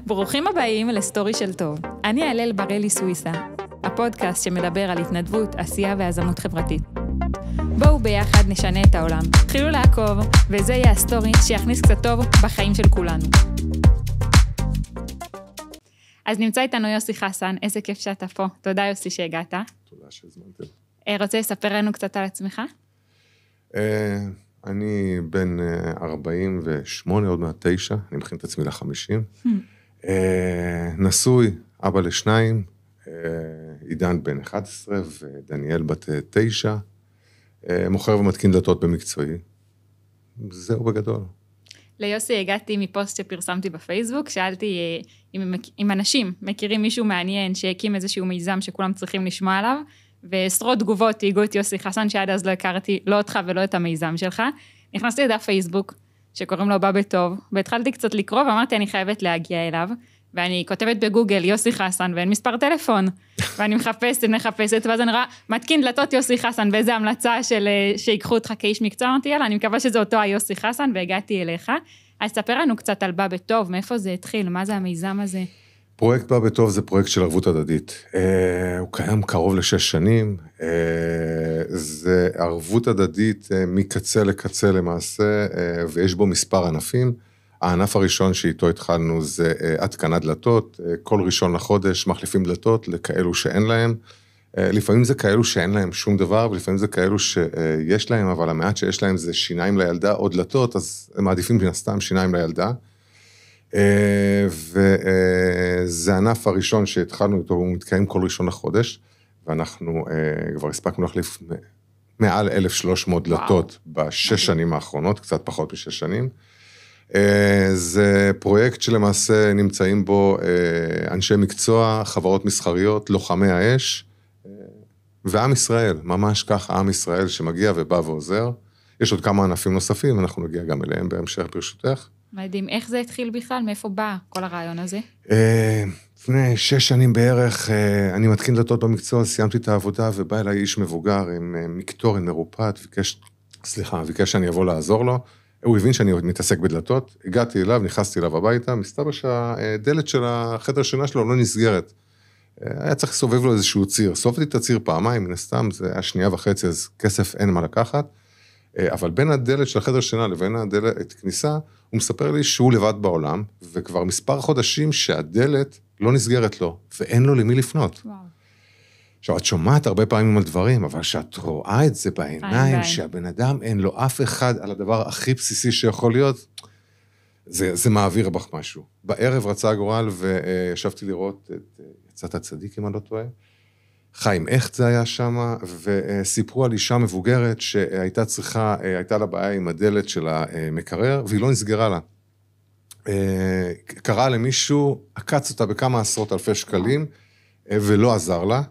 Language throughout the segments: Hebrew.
ברוכים הבאים לסטורי של טוב. אני הלל בראלי סוויסה, הפודקאסט שמדבר על התנדבות, עשייה ויזמות חברתית. בואו ביחד נשנה את העולם. תחילו לעקוב, וזה יהיה הסטורי שיכניס קצת טוב בחיים של כולנו. אז נמצא איתנו יוסי חסן, איזה כיף שאתה פה. תודה יוסי שהגעת. תודה שהזמנתם. רוצה לספר לנו קצת על עצמך? אני בן 48, עוד מעט 9, אני מכין את עצמי ל-50. נשוי, אבא לשניים, עידן בן 11 ודניאל בת 9, מוכר ומתקין דלתות במקצועי. זהו בגדול. ליוסי הגעתי מפוסט שפרסמתי בפייסבוק, שאלתי אם אנשים מכירים מישהו מעניין שהקים איזשהו מיזם שכולם צריכים לשמוע עליו, ועשרות תגובות תהיגו את יוסי חסן, שעד אז לא הכרתי לא אותך ולא את המיזם שלך. נכנסתי לדף פייסבוק, שקוראים לו בא בטוב, והתחלתי קצת לקרוא, ואמרתי, אני חייבת להגיע אליו, ואני כותבת בגוגל יוסי חסן, ואין מספר טלפון, ואני מחפשת, ואז אני רואה, מתקין דלתות יוסי חסן, באיזה המלצה שיקחו אותך כאיש מקצוע, אמרתי, יאללה, אני מקווה שזה אותו היוסי חסן, והגעתי אליך. אז תספר לנו קצת על בא בטוב, מאיפה זה התחיל, מה זה המיזם הזה? פרויקט בא בטוב זה פרויקט של ערבות הדדית. הוא קיים קרוב ל6 שנים, זה ערבות הדדית מקצה לקצה למעשה, ויש בו מספר ענפים. הענף הראשון שאיתו התחלנו זה התקנת דלתות, כל ראשון לחודש מחליפים דלתות לכאלו שאין להם. לפעמים זה כאלו שאין להם שום דבר, ולפעמים זה כאלו שיש להם, אבל המעט שיש להם זה שיניים לילדה או דלתות, אז הם מעדיפים מן הסתם שיניים לילדה. וזה הענף הראשון שהתחלנו איתו, הוא מתקיים כל ראשון לחודש, ואנחנו כבר הספקנו להחליף מעל 1,300 דלתות בשש שנים האחרונות, קצת פחות מ6 שנים. זה פרויקט שלמעשה נמצאים בו אנשי מקצוע, חברות מסחריות, לוחמי האש, ועם ישראל, ממש ככה עם ישראל שמגיע ובא ועוזר. יש עוד כמה ענפים נוספים, אנחנו נגיע גם אליהם בהמשך ברשותך. מדהים, איך זה התחיל בכלל? מאיפה בא כל הרעיון הזה? לפני 6 שנים בערך, אני מתקין דלתות במקצוע, סיימתי את העבודה, ובא אליי איש מבוגר עם מקטורן מרופט, ביקש שאני אבוא לעזור לו, הוא הבין שאני מתעסק בדלתות, הגעתי אליו, נכנסתי אליו הביתה, מסתבר שהדלת של החדר שינה שלו לא נסגרת. היה צריך לסובב לו איזשהו ציר, סובבתי את הציר פעמיים, מן הסתם, זה היה 2.5, אז כסף אין מה לקחת, אבל בין הדלת של החדר שינה לבין הדלת כניסה, הוא מספר לי שהוא לבד בעולם, וכבר מספר חודשים שהדלת לא נסגרת לו, ואין לו למי לפנות. וואו. עכשיו, את שומעת הרבה פעמים על דברים, אבל שאת רואה את זה בעיניים, שהבן אדם אין לו אף אחד על הדבר הכי בסיסי שיכול להיות, זה מעביר בך משהו. בערב רצה הגורל, וישבתי לראות את יצאת הצדיק, אם אני לא טועה, חיים, איך זה היה שם, וסיפרו על אישה מבוגרת הייתה לה בעיה עם הדלת של המקרר, והיא לא נסגרה לה. קרא למישהו, עקץ אותה בכמה עשרות אלפי שקלים, ולא עזר לה,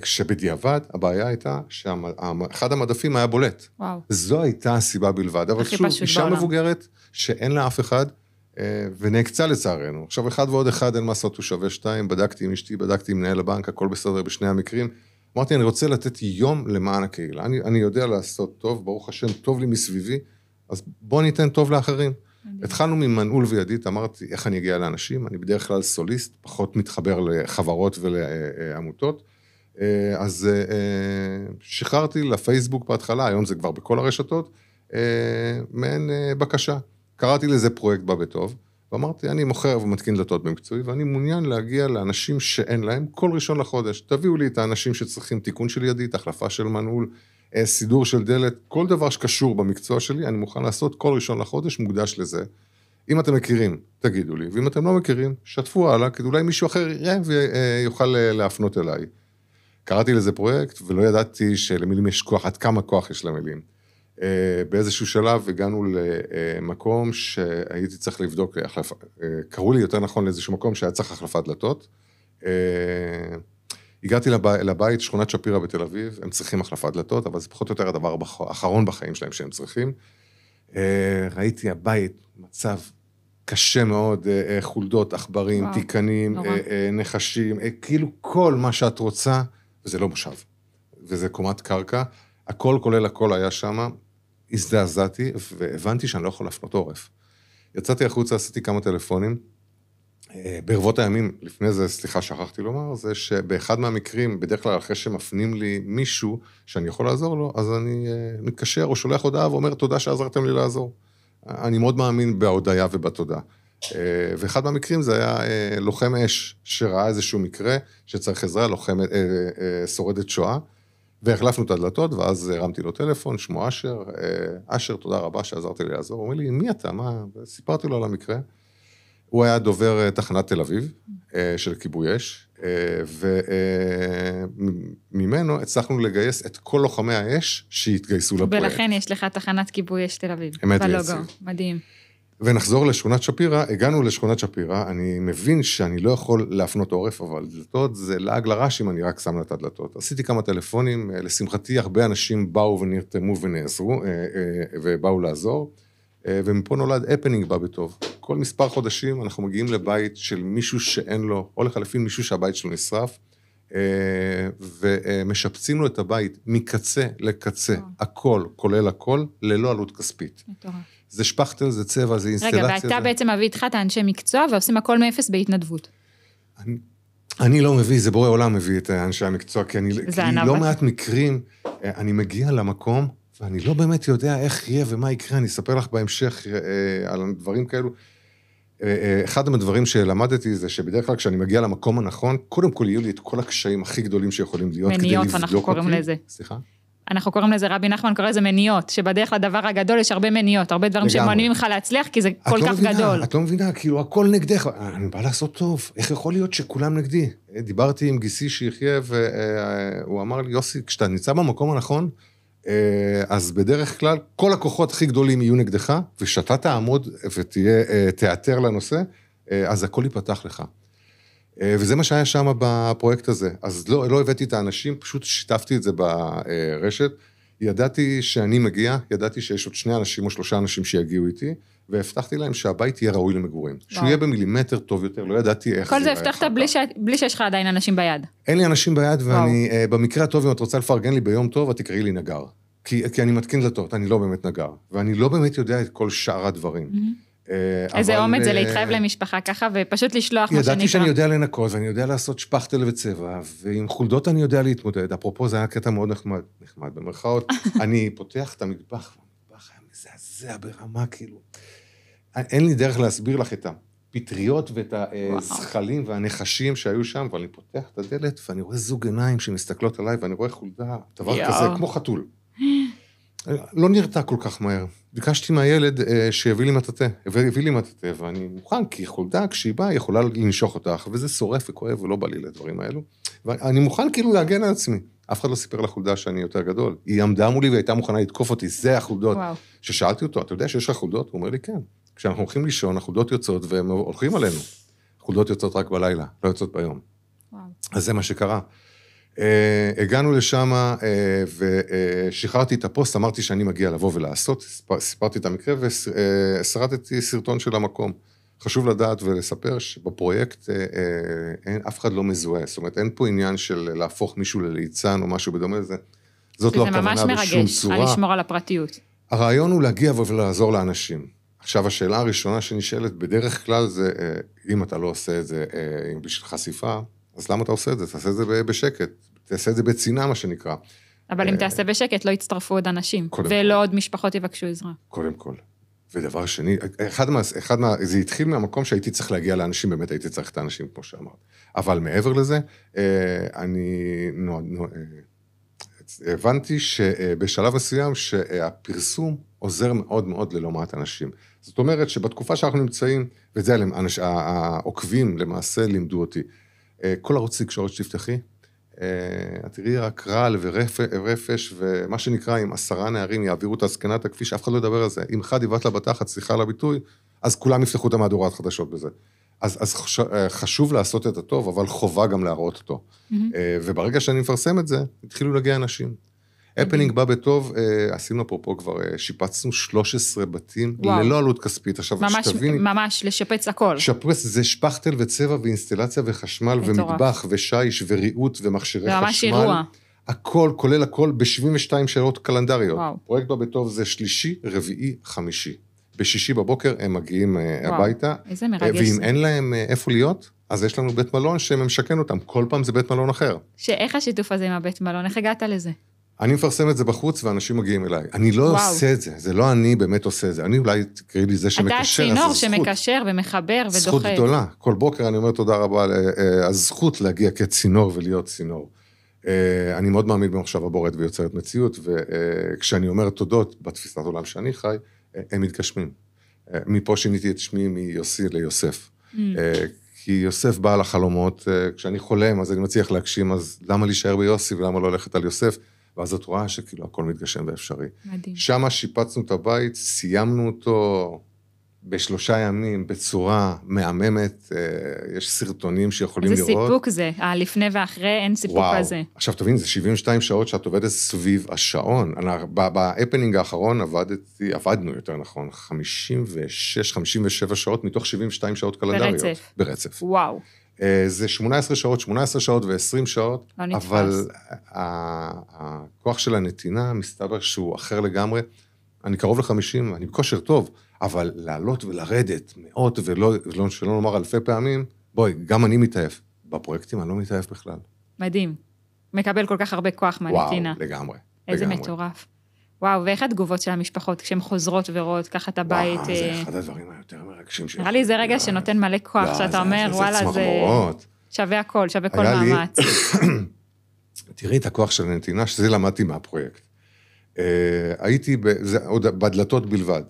כשבדיעבד הבעיה הייתה שאחד המדפים היה בולט. וואו. זו הייתה הסיבה בלבד, אבל שוב, אישה מבוגרת שאין לה אף אחד, ונקצה לצערנו. עכשיו, 1 ועוד 1 אין מה לעשות, הוא שווה 2, בדקתי עם אשתי, בדקתי עם מנהל הבנק, הכל בסדר בשני המקרים. אמרתי, אני רוצה לתת יום למען הקהילה. אני יודע לעשות טוב, ברוך השם, טוב לי מסביבי, אז בוא ניתן טוב לאחרים. התחלנו ממנעול וידית, אמרתי, איך אני אגיע לאנשים? אני בדרך כלל סוליסט, פחות מתחבר לחברות ולעמותות. אז שחררתי לפייסבוק בהתחלה, היום זה כבר בכל הרשתות, מעין בקשה. קראתי לזה פרויקט בא בטוב, ואמרתי, אני מוכר ומתקין דלתות במקצועי, ואני מעוניין להגיע לאנשים שאין להם כל ראשון לחודש. תביאו לי את האנשים שצריכים תיקון של ידית, החלפה של מנעול, סידור של דלת, כל דבר שקשור במקצוע שלי, אני מוכן לעשות כל ראשון לחודש מוקדש לזה. אם אתם מכירים, תגידו לי, ואם אתם לא מכירים, שתפו הלאה, כי אולי מישהו אחר יראה ויוכל להפנות אליי. קראתי לזה פרויקט, ולא ידעתי שלמילים יש כוח, עד כמה כוח יש למילים. באיזשהו שלב הגענו למקום שהייתי צריך לבדוק, קראו לי יותר נכון לאיזשהו מקום שהיה צריך החלפת דלתות. הגעתי לבית, שכונת שפירא בתל אביב, הם צריכים החלפת דלתות, אבל זה פחות או יותר הדבר האחרון בחיים שלהם שהם צריכים. ראיתי הבית, מצב קשה מאוד, חולדות, עכברים, תיקנים, נחשים, כאילו כל מה שאת רוצה, וזה לא מושב, וזה קומת קרקע, הכל כולל הכל היה שם, הזדעזעתי, והבנתי שאני לא יכול להפנות עורף. יצאתי החוצה, עשיתי כמה טלפונים, ברבות הימים, לפני זה, סליחה, שכחתי לומר, זה שבאחד מהמקרים, בדרך כלל אחרי שמפנים לי מישהו שאני יכול לעזור לו, אז אני מתקשר או שולח הודעה ואומר, תודה שעזרתם לי לעזור. אני מאוד מאמין בהודעה ובתודה. ואחד מהמקרים זה היה לוחם אש, שראה איזשהו מקרה שצריך עזרה, לוחם שורדת שואה, והחלפנו את הדלתות, ואז הרמתי לו טלפון, שמו אשר, אשר, תודה רבה שעזרתי לי לעזור. הוא אומר לי, מי אתה? מה? סיפרתי לו על המקרה. הוא היה דובר תחנת תל אביב, של כיבוי אש, וממנו הצלחנו לגייס את כל לוחמי האש שהתגייסו לפרויקט. ולכן יש לך תחנת כיבוי אש תל אביב. אמת בלוגו, מדהים. ונחזור לשכונת שפירא, הגענו לשכונת שפירא, אני מבין שאני לא יכול להפנות עורף, אבל דלתות זה לעג לרש אם אני רק שם לה את הדלתות. עשיתי כמה טלפונים, לשמחתי הרבה אנשים באו ונרתמו ונעזרו, ובאו לעזור, ומפה נולד הפנינג בא בטוב. כל מספר חודשים אנחנו מגיעים לבית של מישהו שאין לו, או לחלפין מישהו שהבית שלו נשרף, ומשפצים לו את הבית מקצה לקצה, הכל, כולל הכל, ללא עלות כספית. זה שפכטל, זה צבע, זה אינסטלציה. רגע, ואתה בעצם מביא איתך את האנשי מקצוע, ועושים הכל מאפס בהתנדבות. אני לא מביא, זה בורא עולם מביא את האנשי המקצוע, כי לא מעט מקרים, אני מגיע למקום, ואני לא באמת יודע איך יהיה ומה יקרה, אני אספר לך בהמשך על דברים כאלו. אחד מהדברים שלמדתי זה שבדרך כלל כשאני מגיע למקום הנכון, קודם כל יהיו לי את כל הקשיים הכי גדולים שיכולים להיות כדי לבדוק אותי. מניות, אנחנו קוראים לזה. סליחה? אנחנו קוראים לזה, רבי נחמן קורא לזה מניות, שבדרך לדבר הגדול יש הרבה מניות, הרבה דברים שמונעים ממך להצליח, כי זה כל כך גדול. את לא מבינה, כאילו הכל נגדך, אני בא לעשות טוב, איך יכול להיות שכולם נגדי? דיברתי עם גיסי שיחיה, והוא אמר לי, יוסי, כשאתה נמצא במקום הנכון, אז בדרך כלל כל הכוחות הכי גדולים יהיו נגדך, ושאתה תעמוד ותיאטר לנושא, אז הכל ייפתח לך. וזה מה שהיה שם בפרויקט הזה. אז לא הבאתי את האנשים, פשוט שיתפתי את זה ברשת, ידעתי שאני מגיע, ידעתי שיש עוד 2 אנשים או 3 אנשים שיגיעו איתי, והבטחתי להם שהבית יהיה ראוי למגורים. שהוא יהיה במילימטר טוב יותר, לא ידעתי איך כל זה הבטחת בלי שיש לך עדיין אנשים ביד. אין לי אנשים ביד, ואני, במקרה הטוב, אם את רוצה לפרגן לי ביום טוב, את תקראי לי נגר. כי אני מתקין דלתות, אני לא באמת נגר. ואני לא באמת יודע את כל שאר הדברים. איזה אומץ זה להתחייב למשפחה ככה, ופשוט לשלוח מה שנקרא. ידעתי שאני יודע לנקות, ואני יודע לעשות שפכטל וצבע, ועם חולדות אני יודע להתמודד. אפרופו, זה היה קטע מאוד נחמד במרכאות. אני פותח את המטבח, והמטבח היה מזעזע ברמה, כאילו. אין לי דרך להסביר לך את הפטריות ואת הזחלים והנחשים שהיו שם, אבל אני פותח את הדלת, ואני רואה זוג עיניים שמסתכלות עליי, ואני רואה חולדה, דבר כזה, כמו חתול. לא נרתע כל כך מהר. ביקשתי מהילד שיביא לי מטאטא, הביא לי מטאטא, ואני מוכן, כי חולדה, כשהיא באה, היא יכולה לנשוך אותך, וזה שורף וכואב, ולא בא לי לדברים האלו. ואני מוכן כאילו להגן על עצמי. אף אחד לא סיפר לחולדה שאני יותר גדול. היא עמדה מולי והייתה מוכנה לתקוף אותי, זה החולדות. ששאלתי אותו, אתה יודע שיש לך חולדות? הוא אומר לי, כן. כשאנחנו הולכים לישון, החולדות יוצאות, והם הולכים עלינו. חולדות יוצאות רק בלילה, לא יוצאות ביום. אז זה מה שקרה. הגענו לשם ושחררתי את הפוסט, אמרתי שאני מגיע לבוא ולעשות, סיפרתי את המקרה וסרטתי סרטון של המקום. חשוב לדעת ולספר שבפרויקט אף אחד לא מזוהה, זאת אומרת אין פה עניין של להפוך מישהו לליצן או משהו בדומה לזה, זאת לא הכוונה בשום צורה. זה ממש מרגש, לשמור על הפרטיות. הרעיון הוא להגיע ולעזור לאנשים. עכשיו השאלה הראשונה שנשאלת בדרך כלל זה, אם אתה לא עושה את זה בשביל חשיפה, אז למה אתה עושה את זה? תעשה את זה בשקט, תעשה את זה בצינה, מה שנקרא. אבל אם תעשה בשקט, לא יצטרפו עוד אנשים, ולא עוד משפחות יבקשו עזרה. קודם כל. ודבר שני, זה התחיל מהמקום שהייתי צריך להגיע לאנשים, באמת הייתי צריך את האנשים, כמו שאמרת. אבל מעבר לזה, אני הבנתי שבשלב מסוים, שהפרסום עוזר מאוד מאוד ללא מעט אנשים. זאת אומרת שבתקופה שאנחנו נמצאים, וזה העוקבים למעשה לימדו אותי, כל ערוץ תקשורת שתפתחי, את תראי רק רעל ורפש, ומה שנקרא, אם 10 נערים יעבירו את הזקנת הכביש, אף אחד לא ידבר על זה. אם אחד יבט לה בתחת, סליחה על הביטוי, אז כולם יפתחו את המהדורת חדשות בזה. אז חשוב לעשות את הטוב, אבל חובה גם להראות אותו. וברגע שאני מפרסם את זה, התחילו להגיע אנשים. הפנינג בא בטוב, עשינו פה כבר, שיפצנו 13 בתים, ללא עלות כספית. עכשיו, שתביני... ממש, לשפץ הכל. שפץ זה שפכטל וצבע ואינסטלציה וחשמל ומטבח ושיש וריהוט ומכשירי חשמל. ממש אירוע. הכל, כולל הכל, ב-72 שעות קלנדריות. פרויקט בא בטוב זה 3, 4, 5. בשישי בבוקר הם מגיעים הביתה. איזה מרגש. ואם אין להם איפה להיות, אז יש לנו בית מלון שמשכן אותם. כל פעם זה בית מלון אחר. שאיך השיתוף הזה עם הבית מלון? איך הגעת לזה? אני מפרסם את זה בחוץ, ואנשים מגיעים אליי. אני לא עושה את זה, זה לא אני באמת עושה את זה. אני אולי תקראי לי זה שמקשר, אתה צינור שמקשר ומחבר ודוחף. זכות גדולה. כל בוקר אני אומר תודה רבה על הזכות להגיע כצינור ולהיות צינור. אני מאוד מאמין במחשבה בוראת ויוצרת מציאות, וכשאני אומר תודות בתפיסת עולם שאני חי, הם מתגשמים. מפה שיניתי את שמי מיוסי ליוסף. כי יוסף בא לחלומות, כשאני חולם, אז אני מצליח להגשים, אז למה להישאר ביוסי ולמה לא ללכת על יוסף? ואז את רואה שכאילו הכל מתגשם ואפשרי. מדהים. שם שיפצנו את הבית, סיימנו אותו ב3 ימים, בצורה מהממת, יש סרטונים שיכולים לראות. איזה סיפוק זה, לפני ואחרי אין סיפוק כזה. עכשיו תבין, זה 72 שעות שאת עובדת סביב השעון. בהפנינג האחרון עבדנו יותר נכון, 56-57 שעות מתוך 72 שעות קלנדריות. ברצף. וואו. זה 18 שעות ו20 שעות, אבל הכוח של הנתינה מסתבר שהוא אחר לגמרי. אני קרוב ל50, אני בכושר טוב, אבל לעלות ולרדת מאות שלא נאמר אלפי פעמים, בואי, גם אני מתעייף. בפרויקטים אני לא מתעייף בכלל. מדהים. מקבל כל כך הרבה כוח מהנתינה. וואו, לגמרי. איזה מטורף. וואו, ואיך התגובות של המשפחות, כשהן חוזרות ורואות ככה את הבית? וואו, זה אחד הדברים היותר מרגשים נראה לי זה רגע שנותן מלא כוח, שאתה אומר, וואלה, זה שווה הכל, שווה כל מאמץ. תראי את הכוח של הנתינה, שזה למדתי מהפרויקט. הייתי בדלתות בלבד.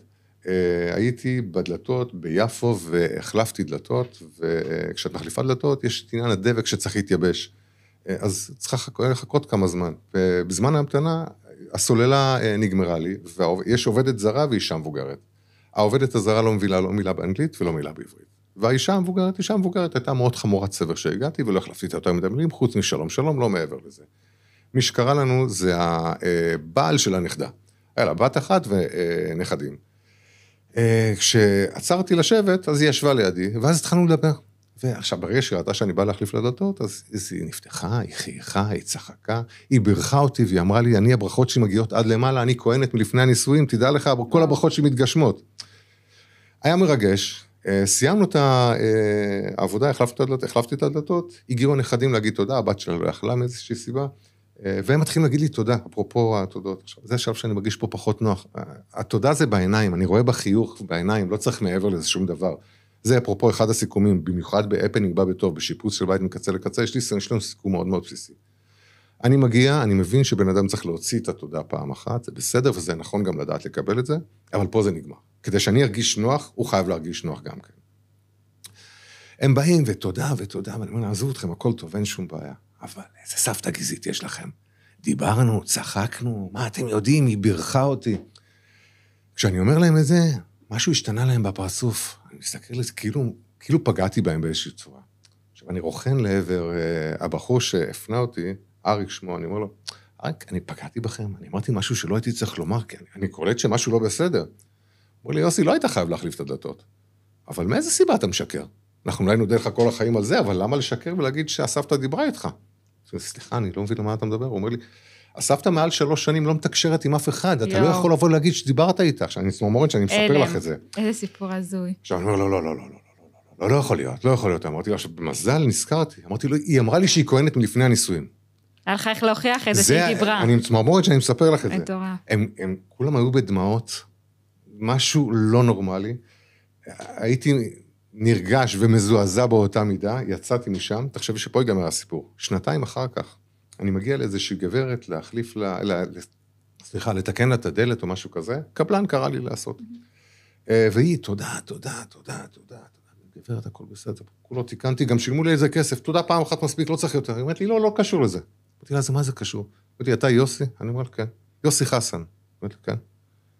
הייתי בדלתות ביפו והחלפתי דלתות, וכשאת מחליפה דלתות, יש עניין הדבק שצריך להתייבש. אז צריך לחכות כמה זמן. ובזמן ההמתנה, הסוללה נגמרה לי, ויש עובדת זרה ואישה מבוגרת. העובדת הזרה לא מילה באנגלית ולא מילה בעברית. והאישה המבוגרת הייתה מאוד חמורת סבר שהגעתי, ולא החלפתי אותה עם מילים, חוץ משלום, שלום לא מעבר לזה. מי שקרא לנו זה הבעל של הנכדה. היה לה בת אחת ונכדים. כשעצרתי לשבת, אז היא ישבה לידי, ואז התחלנו לדבר. ועכשיו, ברגע שראתה שאני בא להחליף לדלתות, אז היא נפתחה, היא חייכה, היא צחקה, היא בירכה אותי, והיא אמרה לי, אני הברכות שמגיעות עד למעלה, אני כהנת מלפני הנישואים, תדע לך, כל הברכות שמתגשמות. היה מרגש, סיימנו את העבודה, החלפתי את הדלתות, הגיעו הנכדים להגיד תודה, הבת שלה לא יכלה מאיזושהי סיבה, והם מתחילים להגיד לי תודה, אפרופו התודות. עכשיו, זה השלב שאני מרגיש פה פחות נוח. התודה זה בעיניים, אני רואה בחיוך בעיניים, לא צריך מעבר לזה שום דבר. זה אפרופו אחד הסיכומים, במיוחד בהפנינג בא בטוב, בשיפוץ של בית מקצה לקצה, יש לנו סיכום מאוד מאוד בסיסי. אני מגיע, אני מבין שבן אדם צריך להוציא את התודה פעם אחת, זה בסדר, וזה נכון גם לדעת לקבל את זה, אבל פה זה נגמר. כדי שאני ארגיש נוח, הוא חייב להרגיש נוח גם כן. הם באים ותודה, ואני אומר, עזבו אתכם, הכל טוב, אין שום בעיה. אבל איזה סבתא גזית יש לכם. דיברנו, צחקנו, מה אתם יודעים, היא בירכה אותי. כשאני אומר להם את זה, משהו השתנה להם בפרצוף. אני מסתכל לזה, כאילו פגעתי בהם באיזושהי צורה. עכשיו, אני רוכן לעבר הבחור שהפנה אותי, אריק שמו, אני אומר לו, אריק, אני פגעתי בכם, אני אמרתי משהו שלא הייתי צריך לומר, כי אני קולט שמשהו לא בסדר. אמר לי, יוסי, לא היית חייב להחליף את הדלתות. אבל מאיזה סיבה אתה משקר? אנחנו אולי נודה לך כל החיים על זה, אבל למה לשקר ולהגיד שהסבתא דיברה איתך? סליחה, אני לא מבין למה אתה מדבר. הוא אומר לי, הסבתא מעל 3 שנים לא מתקשרת עם אף אחד, אתה לא יכול לבוא להגיד שדיברת איתה. עכשיו, אני אומרת שאני מספר לך את זה. איזה סיפור הזוי. עכשיו, אני אומר, לא יכול להיות. אמרתי לו, עכשיו, במזל נזכרתי. אמרתי לו, היא אמרה לי שהיא כהנת מלפני הנישואים. היה לך איך להוכיח את זה שהיא דיברה. אני צמרמורת שאני מספר לך את זה. מטורף. הם כולם היו בדמעות, משהו לא נורמלי. הייתי נרגש ומזועזע באותה מידה, יצאתי משם, תחשבי שפה ייגמר הסיפור. 2 אחר כך, אני מגיע לאיזושהי גברת להחליף לתקן לה את הדלת או משהו כזה, קבלן קרא לי לעשות. והיא, תודה. גברת, הכל בסדר, כולו תיקנתי, גם שילמו לי איזה כסף, תודה פעם אחת מספיק, לא צריך יותר. היא אומרת לי, לא קשור לזה. אמרתי לה, מה זה קשור? אמרתי, אתה יוסי? אני אומר, כן. יוסי חסן. אמרתי, כן.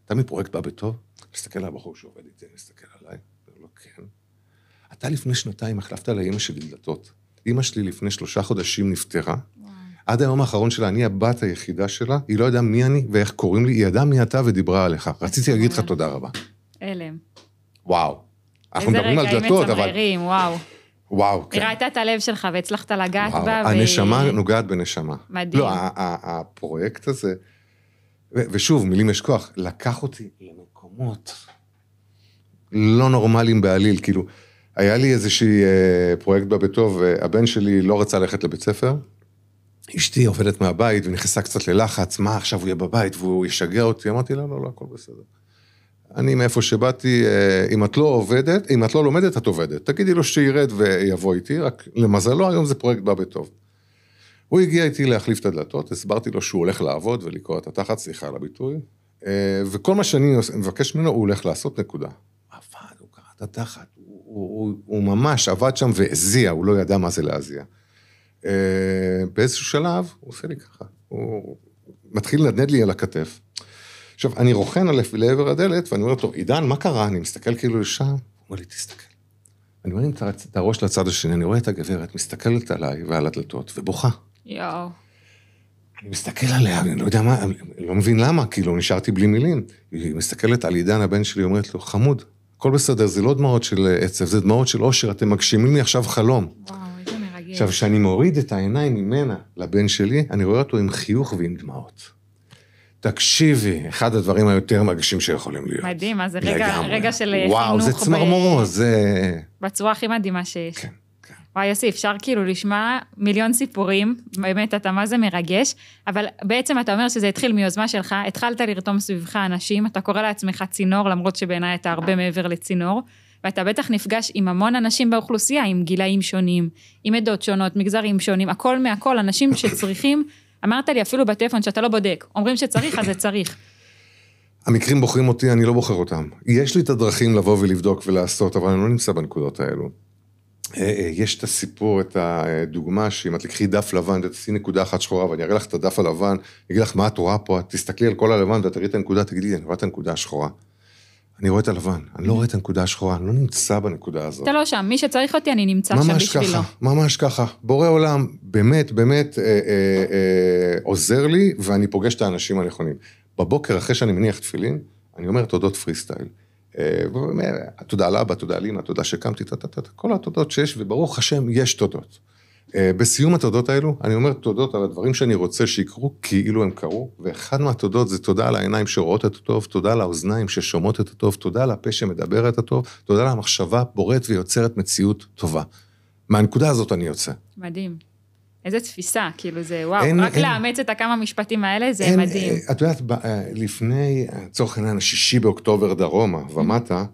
תמיד פרויקט בא בטוב, מסתכל על הבחור שעובד איתי, מסתכל עליי, אומר לו, כן. אתה לפני 2 החלפת לאמא שלי דלתות. אמא שלי לפני 3 חודשים נפטרה. עד היום האחרון שלה, אני הבת היחידה שלה, היא לא ידעה מי אני ואיך קוראים לי, היא ידעה מי אתה ודיברה עליך. רציתי להגיד לך תודה רבה. אלם. וואו. אנחנו מדברים על דלתות, אבל... וואו, כן. ראית את הלב שלך והצלחת לגעת בה. הנשמה נוגעת בנשמה. מדהים. לא, הפרויקט הזה, ושוב, מילים יש כוח, לקח אותי למקומות לא נורמליים בעליל, כאילו, היה לי איזושהי פרויקט בבית טוב, הבן שלי לא רצה ללכת לבית ספר, אשתי עובדת מהבית ונכנסה קצת ללחץ, מה עכשיו הוא יהיה בבית והוא ישגע אותי, אמרתי לה, לא, הכל בסדר. אני מאיפה שבאתי, אם את לא לומדת, את עובדת. תגידי לו שירד ויבוא איתי, רק למזלו, היום זה פרויקט בבית טוב. הוא הגיע איתי להחליף את הדלתות, הסברתי לו שהוא הולך לעבוד ולקרוא את התחת, סליחה על הביטוי, וכל מה שאני מבקש ממנו, הוא הולך לעשות נקודה. עבד, הוא קרא את התחת, הוא ממש עבד שם והזיע, הוא לא ידע מה זה להזיע. באיזשהו שלב, הוא עושה לי ככה, הוא מתחיל לנדנד לי על הכתף. עכשיו, אני רוחן לעבר הדלת, ואני אומר לו, עידן, מה קרה? אני מסתכל כאילו לשם, הוא אומר לי, תסתכל. אני מרים את הראש לצד השני, אני רואה את הגברת, מסתכלת עליי ועל הדלתות, ובוכה. יואו. אני מסתכל עליה, אני לא יודע מה, אני לא מבין למה, כאילו נשארתי בלי מילים. היא מסתכלת על עידן, הבן שלי, אומרת לו, חמוד, הכל בסדר, זה לא דמעות של עצב, זה דמעות של אושר, אתם מגשימים לי עכשיו חלום. וואו, איזה מרגש. עכשיו, כשאני מוריד את העיניים ממנה לבן שלי, אני רואה אותו עם חיוך ועם דמעות. תקשיבי, אחד הדברים היותר מרגשים שיכולים להיות. מדהים, אז זה רגע של חינוך. וואו, זה צמרמורו, זה... בצורה הכי מדהימה שיש. כן, כן. וואי, יוסי, אפשר כאילו לשמוע מיליון סיפורים, באמת אתה מה זה מרגש, אבל בעצם אתה אומר שזה התחיל מיוזמה שלך, התחלת לרתום סביבך אנשים, אתה קורא לעצמך צינור, למרות שבעיניי אתה הרבה מעבר לצינור, ואתה בטח נפגש עם המון אנשים באוכלוסייה, עם גילאים שונים, עם עדות שונות, מגזרים שונים, הכל מהכל, אנשים שצריכים, אמרת לי אפילו בטלפון שאתה לא בודק, אומרים שצריך, אז זה צריך. המקרים בוחרים אותי, אני לא בוחר אותם. יש לי את הדרכים לבוא ולבדוק ולעשות, אבל אני לא נמצא בנקודות האלו. יש את הסיפור, את הדוגמה, שאם את לקחי דף לבן, תעשי נקודה אחת שחורה, ואני אראה לך את הדף הלבן, אני אגיד לך מה את רואה פה, תסתכלי על כל הלבן, ואת תראי את הנקודה, תגידי לי, אני רואה את הנקודה השחורה. אני רואה את הלבן, אני לא רואה את הנקודה השחורה, אני לא נמצא בנקודה הזאת. אתה לא שם, מי שצריך אותי, אני נמצא שם בשבילו. ממש ככה. בורא עולם באמת, באמת עוזר לי, ואני פוגש את האנשים הנכונים. בבוקר, אחרי שאני מניח תפילין, אני אומר תודות פרי סטייל. תודה לאבא, תודה לאמא, תודה שקמתי, כל התודות שיש, וברוך השם, יש תודות. בסיום התודות האלו, אני אומר תודות על הדברים שאני רוצה שיקרו, כאילו הם קרו, ואחד מהתודות זה תודה על העיניים שרואות את הטוב, תודה על האוזניים ששומעות את הטוב, תודה על הפה שמדבר את הטוב, תודה על המחשבה בוראת ויוצרת מציאות טובה. מהנקודה הזאת אני יוצא. מדהים. איזה תפיסה, כאילו זה וואו, רק לאמץ את הכמה משפטים האלה, זה מדהים. את יודעת, לפני, צורך העניין, 6 באוקטובר דרומה ומטה,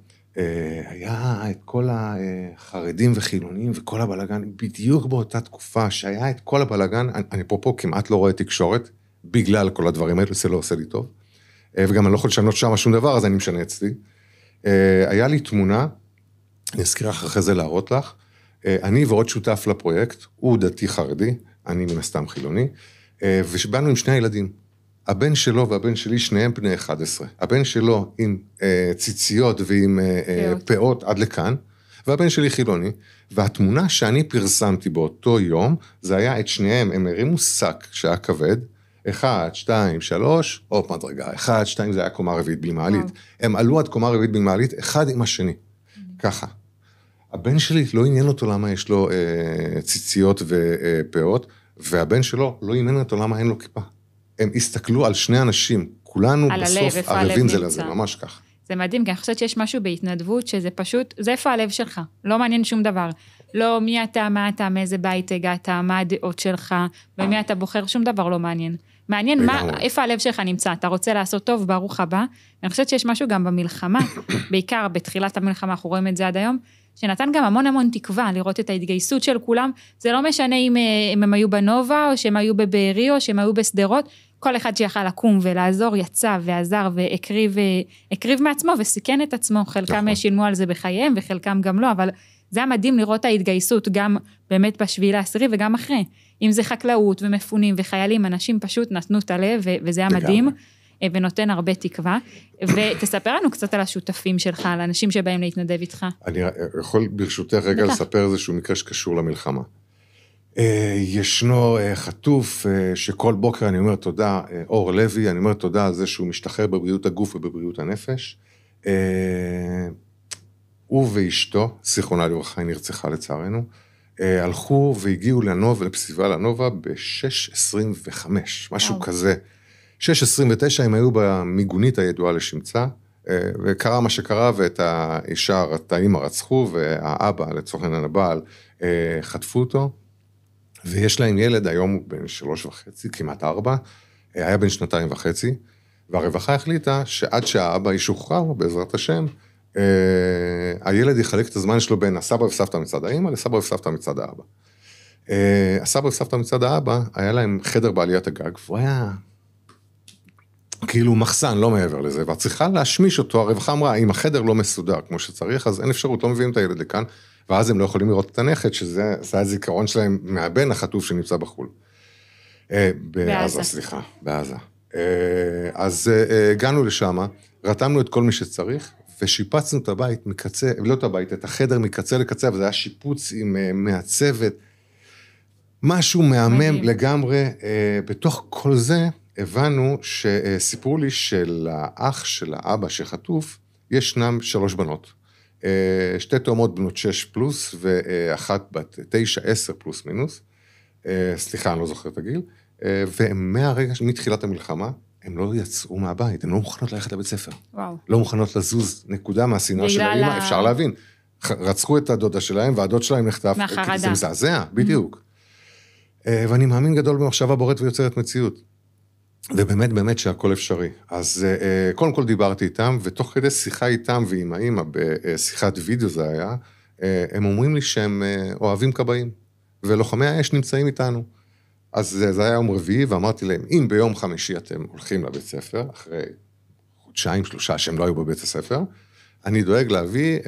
היה את כל החרדים וחילונים וכל הבלגן, בדיוק באותה תקופה שהיה את כל הבלגן, אני פה כמעט לא רואה תקשורת, בגלל כל הדברים האלה, זה לא עושה לי טוב, וגם אני לא יכול לשנות שם שום דבר, אז אני משנה אצלי. היה לי תמונה, אני אזכיר אחרי זה להראות לך, אני ועוד שותף לפרויקט, הוא דתי חרדי, אני מן הסתם חילוני, ושבאנו עם 2 ילדים. הבן שלו והבן שלי, שניהם בני 11. הבן שלו עם ציציות ועם פאות עד לכאן, והבן שלי חילוני. והתמונה שאני פרסמתי באותו יום, זה היה את שניהם, הם הרימו שק שהיה כבד, 1, 2, 3, עוד מדרגה, 1, 2, זה היה קומה רביעית בלי מעלית. הם עלו עד קומה רביעית בלי מעלית, אחד עם השני. ככה. הבן שלי לא עניין אותו למה יש לו ציציות ופאות, והבן שלו לא עניין אותו למה אין לו כיפה. הם הסתכלו על 2 אנשים, כולנו בסוף ערבים זה לזה, ממש כך. זה מדהים, כי אני חושבת שיש משהו בהתנדבות, שזה פשוט, זה איפה הלב שלך, לא מעניין שום דבר. לא מי אתה, מה אתה, מאיזה בית הגעת, מה הדעות שלך, ומי אתה בוחר, שום דבר לא מעניין. מעניין איפה הלב שלך נמצא, אתה רוצה לעשות טוב, ברוך הבא. אני חושבת שיש משהו גם במלחמה, בעיקר בתחילת המלחמה, אנחנו רואים את זה עד היום, שנתן גם המון תקווה לראות את ההתגייסות של כולם, זה לא משנה אם הם היו בנובה, או שהם היו בבארי, או שהם היו בסדרות, כל אחד שיכל לקום ולעזור, יצא ועזר והקריב מעצמו וסיכן את עצמו, חלקם שילמו על זה בחייהם וחלקם גם לא, אבל זה היה מדהים לראות את ההתגייסות גם באמת בשביל העשירי וגם אחרי, אם זה חקלאות ומפונים וחיילים, אנשים פשוט נתנו את הלב וזה היה מדהים ונותן הרבה תקווה, ותספר לנו קצת על השותפים שלך, על האנשים שבאים להתנדב איתך. אני יכול ברשותך רגע לספר איזשהו מקרה שקשור למלחמה. ישנו חטוף שכל בוקר אני אומר תודה, אור לוי, אני אומר תודה על זה שהוא משתחרר בבריאות הגוף ובבריאות הנפש. הוא ואשתו, זיכרונה לברכה, היא נרצחה לצערנו, הלכו והגיעו לנובה, לפסטיבל הנובה ב-6:25, משהו כזה. 6:29 הם היו במיגונית הידועה לשמצה, וקרה מה שקרה, ואת האישה, את האמא רצחו, והאבא, לצורך העניין הבעל, חטפו אותו, ויש להם ילד, היום הוא בן 3.5, כמעט 4, היה בן 2.5, והרווחה החליטה שעד שהאבא ישוחרר, בעזרת השם, הילד יחלק את הזמן שלו בין הסבא וסבתא מצד האמא, לסבא וסבתא מצד האבא. הסבא וסבתא מצד האבא, היה להם חדר בעליית הגג, והוא היה כאילו מחסן, לא מעבר לזה, ואת צריכה להשמיש אותו, הרווחה אמרה, אם החדר לא מסודר כמו שצריך, אז אין אפשרות, לא מביאים את הילד לכאן, ואז הם לא יכולים לראות את הנכד, שזה הזיכרון שלהם מהבן החטוף שנמצא בחול. בעזה, סליחה, בעזה. אז הגענו לשם, רתמנו את כל מי שצריך, ושיפצנו את הבית מקצה, לא את הבית, את החדר מקצה לקצה, וזה היה שיפוץ עם מעצבת, משהו מהמם לגמרי. בתוך כל זה הבנו שסיפרו לי שלאח של האבא שחטוף, ישנם 3 בנות. 2 תאומות בנות 6 פלוס, ואחת בת 9, 10 פלוס מינוס. סליחה, אני לא זוכר את הגיל. ומהרגע, מתחילת המלחמה, הם לא יצאו מהבית, הם לא מוכנות ללכת לבית ספר. וואו. לא מוכנות לזוז, נקודה מהשנאה של האמא, אפשר להבין. רצחו את הדודה שלהם, והדוד שלהם נחטף. מהחרדה. זה מזעזע, בדיוק. ואני מאמין גדול במחשבה בוראת ויוצרת מציאות. ובאמת, באמת שהכל אפשרי. אז קודם כל דיברתי איתם, ותוך כדי שיחה איתם ועם האמא, בשיחת וידאו זה היה, הם אומרים לי שהם אוהבים כבאים, ולוחמי האש נמצאים איתנו. אז זה היה יום רביעי, ואמרתי להם, אם ביום חמישי אתם הולכים לבית ספר, אחרי 2-3 שהם לא היו בבית הספר, אני דואג להביא,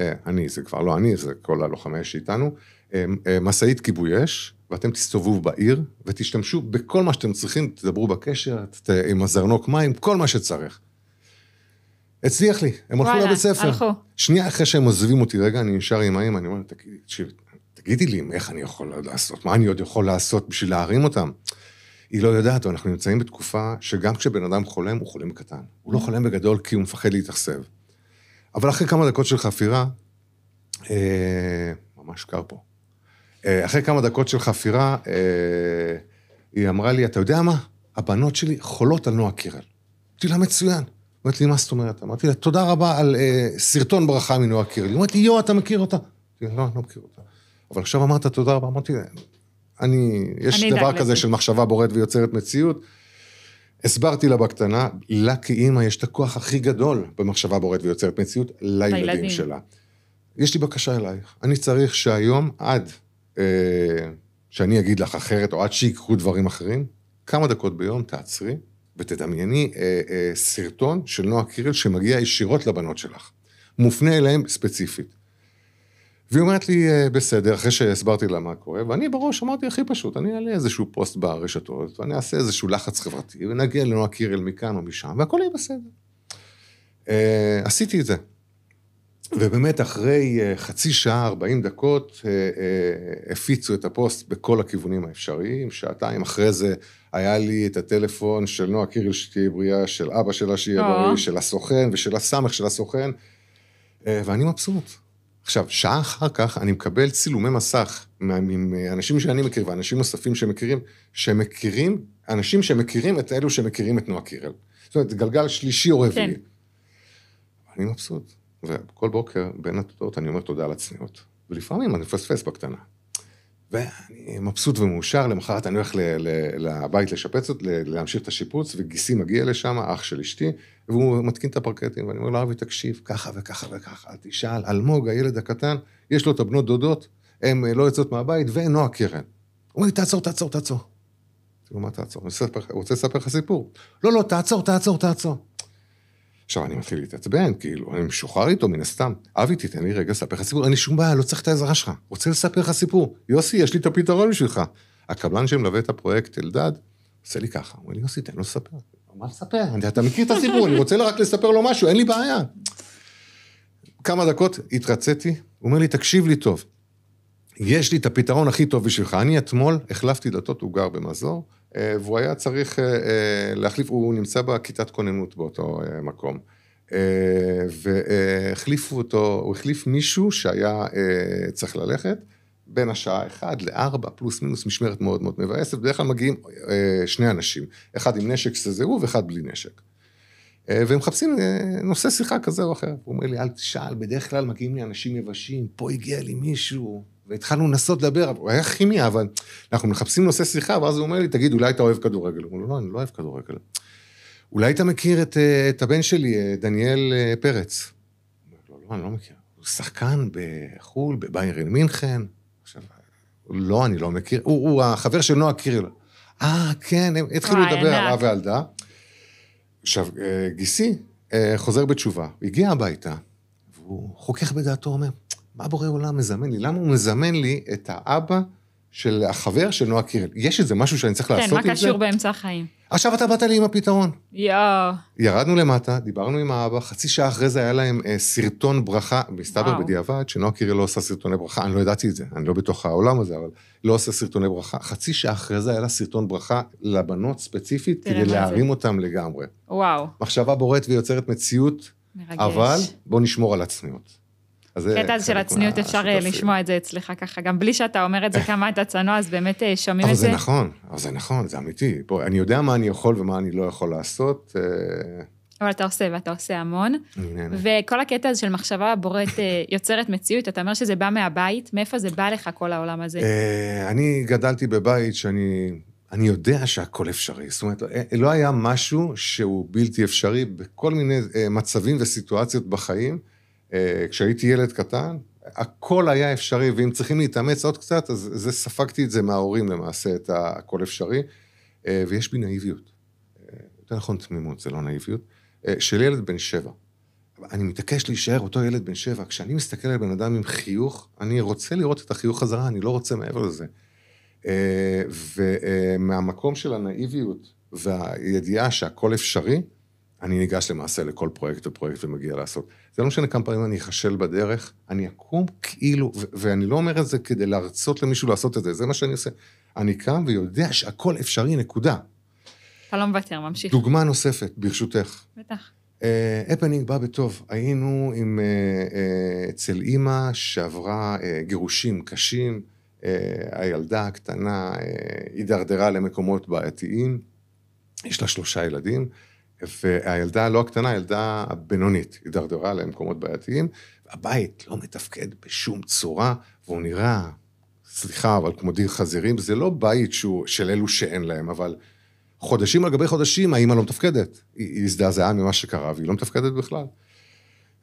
זה כבר לא אני, זה כל הלוחמי האש איתנו, מסעית כיבוי אש, ואתם תסתובבו בעיר, ותשתמשו בכל מה שאתם צריכים, תדברו בקשר, עם הזרנוק מים, כל מה שצריך. הצליח לי, הם הלכו לבית ספר. שנייה אחרי שהם עוזבים אותי, רגע, אני נשאר עם האמא, אני אומר, תגידי לי, איך אני יכול לעשות? מה אני עוד יכול לעשות בשביל להרים אותם? היא לא יודעת, אנחנו נמצאים בתקופה שגם כשבן אדם חולם, הוא חולם בקטן. הוא לא חולם בגדול כי הוא מפחד להתאכזב. אבל אחרי כמה דקות של חפירה, ממש קר פה. אחרי כמה דקות של חפירה, היא אמרה לי, אתה יודע מה? הבנות שלי חולות על נועה קירל. אמרתי לה, מצוין. אמרתי לי, מה זאת אומרת? אמרתי לה, תודה רבה על סרטון ברכה מנועה קירל. היא אמרתי, אתה מכיר אותה? אמרתי לה, לא, אני לא מכיר אותה. אבל עכשיו אמרת, תודה רבה. אמרתי לה, יש דבר כזה של מחשבה בוראת ויוצרת מציאות. הסברתי לה בקטנה, לה כאימא יש את הכוח הכי גדול במחשבה בוראת ויוצרת מציאות לילדים שלה. יש לי בקשה אלייך. אני צריך שהיום עד שאני אגיד לך אחרת, או עד שיקחו דברים אחרים, כמה דקות ביום תעצרי, ותדמייני סרטון של נועה קירל שמגיע ישירות לבנות שלך. מופנה אליהם ספציפית. והיא אומרת לי, בסדר, אחרי שהסברתי לה מה קורה, ואני בראש אמרתי הכי פשוט, אני אעלה איזשהו פוסט ברשתות, ואני אעשה איזשהו לחץ חברתי, ונגיע לנועה קירל מכאן או משם, והכל יהיה בסדר. עשיתי את זה. ובאמת אחרי חצי שעה, 40 דקות, הפיצו את הפוסט בכל הכיוונים האפשריים, 2 אחרי זה היה לי את הטלפון של נועה קירל שתהיה בריאה, של אבא שלה שיהיה בריא, של הסוכן ושל הסמך של הסוכן, ואני מבסוט. עכשיו, שעה אחר כך אני מקבל צילומי מסך מאנשים שאני מכיר, ואנשים נוספים שמכירים, אנשים שמכירים את אלו שמכירים את נועה קירל. זאת אומרת, גלגל שלישי או רביעי. כן. אני מבסוט. וכל בוקר, בין התודות, אני אומר תודה על הצניעות. ולפעמים אני מפספס בקטנה. ואני מבסוט ומאושר, למחרת אני הולך לבית לשפץ, להמשיך את השיפוץ, וגיסי מגיע לשם, אח של אשתי, והוא מתקין את הפרקטים, ואני אומר לו, אבי, תקשיב, ככה וככה וככה, תשאל, אלמוג, הילד הקטן, יש לו את הבנות דודות, הן לא יוצאות מהבית, ונועה קירל. הוא אומר לי, תעצור. תראו, מה תעצור? הוא רוצה לספר לך סיפור. לא, תעצור. עכשיו, אני מתחיל להתעצבן, כאילו, אני משוחרר איתו מן הסתם. אבי, תיתן לי רגע לספר לך סיפור, אין לי שום בעיה, לא צריך את העזרה שלך. רוצה לספר לך סיפור. יוסי, יש לי את הפתרון בשבילך. הקבלן שמלווה את הפרויקט אלדד, עושה לי ככה. הוא אומר לי, יוסי, תן לו לספר. מה לספר? אתה מכיר את הסיפור, אני רוצה רק לספר לו משהו, אין לי בעיה. כמה דקות התרציתי, הוא אומר לי, תקשיב לי טוב. יש לי את הפתרון הכי טוב בשבילך. אני אתמול החלפתי דלתות, הוא גר במזור, והוא היה צריך להחליף, הוא נמצא בכיתת כוננות באותו מקום, והחליפו אותו, הוא החליף מישהו שהיה צריך ללכת, בין השעה 1 ל-4, פלוס מינוס, משמרת מאוד מאוד מבאסת, בדרך כלל מגיעים 2 אנשים, אחד עם נשק שזה הוא ואחד בלי נשק. והם מחפשים נושא שיחה כזה או אחר. הוא אומר לי, אל תשאל, בדרך כלל מגיעים לי אנשים יבשים, פה הגיע לי מישהו, והתחלנו לנסות לדבר, הוא היה כימיה, אבל אנחנו מחפשים נושא שיחה, ואז הוא אומר לי, תגיד, אולי אתה אוהב כדורגל? הוא אומר, לא, אני לא אוהב כדורגל. אולי אתה מכיר את הבן שלי, דניאל פרץ? הוא אומר, לא, אני לא מכיר. הוא שחקן בחול, בביירן מינכן. עכשיו, לא, אני לא מכיר. הוא החבר של נועה קירל. כן, הם התחילו לדבר, אבא וילדה. עכשיו, גיסי חוזר בתשובה, הגיע הביתה, והוא חוכך בדעתו, אומר, מה בורא עולם מזמן לי? למה הוא מזמן לי את האבא של החבר של נועה קירל? יש איזה משהו שאני צריך לעשות עם זה? כן, מה קשור באמצע החיים? עכשיו אתה באת לי עם הפתרון. יואו. ירדנו למטה, דיברנו עם האבא, חצי שעה אחרי זה היה להם סרטון ברכה, מסתבר בדיעבד, שנועה קירל לא עושה סרטוני ברכה, אני לא ידעתי את זה, אני לא בתוך העולם הזה, אבל לא עושה סרטוני ברכה. חצי שעה אחרי זה היה לה סרטון ברכה לבנות ספציפית, כדי להרים אותם לגמרי. וואו. מחשבה בוראת ויוצרת מציאות, מרגש. אבל בוא נשמור על הצניעות. קטע של הצניעות אפשר לשמוע את זה אצלך ככה, גם בלי שאתה אומר את זה כמה אתה צנוע, אז באמת שומעים את זה. אבל זה נכון, זה אמיתי. אני יודע מה אני יכול ומה אני לא יכול לעשות. אבל אתה עושה, ואתה עושה המון. וכל הקטע הזה של מחשבה בוראת יוצרת מציאות, אתה אומר שזה בא מהבית, מאיפה זה בא לך כל העולם הזה? אני גדלתי בבית אני יודע שהכל אפשרי. זאת אומרת, לא היה משהו שהוא בלתי אפשרי בכל מיני מצבים וסיטואציות בחיים. כשהייתי ילד קטן, הכל היה אפשרי, ואם צריכים להתאמץ עוד קצת, אז זה ספגתי את זה מההורים למעשה, את הכל אפשרי, ויש בי נאיביות. יותר נכון תמימות, זה לא נאיביות, של ילד בן 7. אני מתעקש להישאר אותו ילד בן 7, כשאני מסתכל על בן אדם עם חיוך, אני רוצה לראות את החיוך חזרה, אני לא רוצה מעבר לזה. ומהמקום של הנאיביות, והידיעה שהכל אפשרי, אני ניגש למעשה לכל פרויקט ופרויקט ומגיע לעשות. זה לא משנה כמה פעמים אני אחשל בדרך, אני אקום כאילו, ואני לא אומר את זה כדי להרצות למישהו לעשות את זה, זה מה שאני עושה. אני קם ויודע שהכל אפשרי, נקודה. אתה לא מוותר, ממשיך. דוגמה נוספת, ברשותך. בטח. הפנינג בא בטוב, היינו אצל אמא שעברה גירושים קשים, הילדה הקטנה הידרדרה למקומות בעייתיים, יש לה 3 ילדים, והילדה לא הקטנה, הילדה הבינונית, הידרדרה למקומות בעייתיים, והבית לא מתפקד בשום צורה, והוא נראה, סליחה, אבל כמו דיר חזירים, זה לא בית של אלו שאין להם, אבל חודשים על גבי חודשים, האמא לא מתפקדת. היא הזדעזעה ממה שקרה, והיא לא מתפקדת בכלל.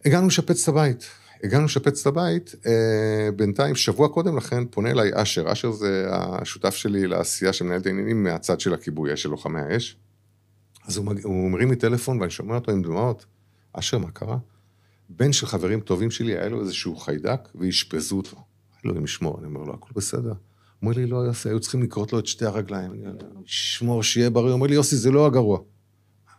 הגענו לשפץ את הבית, בינתיים, שבוע קודם לכן, פונה אליי אשר. אשר זה השותף שלי לעשייה שמנהל את העניינים מהצד של הכיבוי, של לוחמי האש. אז הוא מרים לי טלפון, ואני שומע אותו עם דמעות. אשר, מה קרה? בן של חברים טובים שלי, היה לו איזשהו חיידק, והשפזו אותו. אלוהים ישמור, אני אומר לו, הכל בסדר. הוא אומר לי, לא, יוסי, היו צריכים לקרות לו את 2 הרגליים. אני אומר, שמור, שיהיה בריא. הוא אומר לי, יוסי, זה לא הגרוע.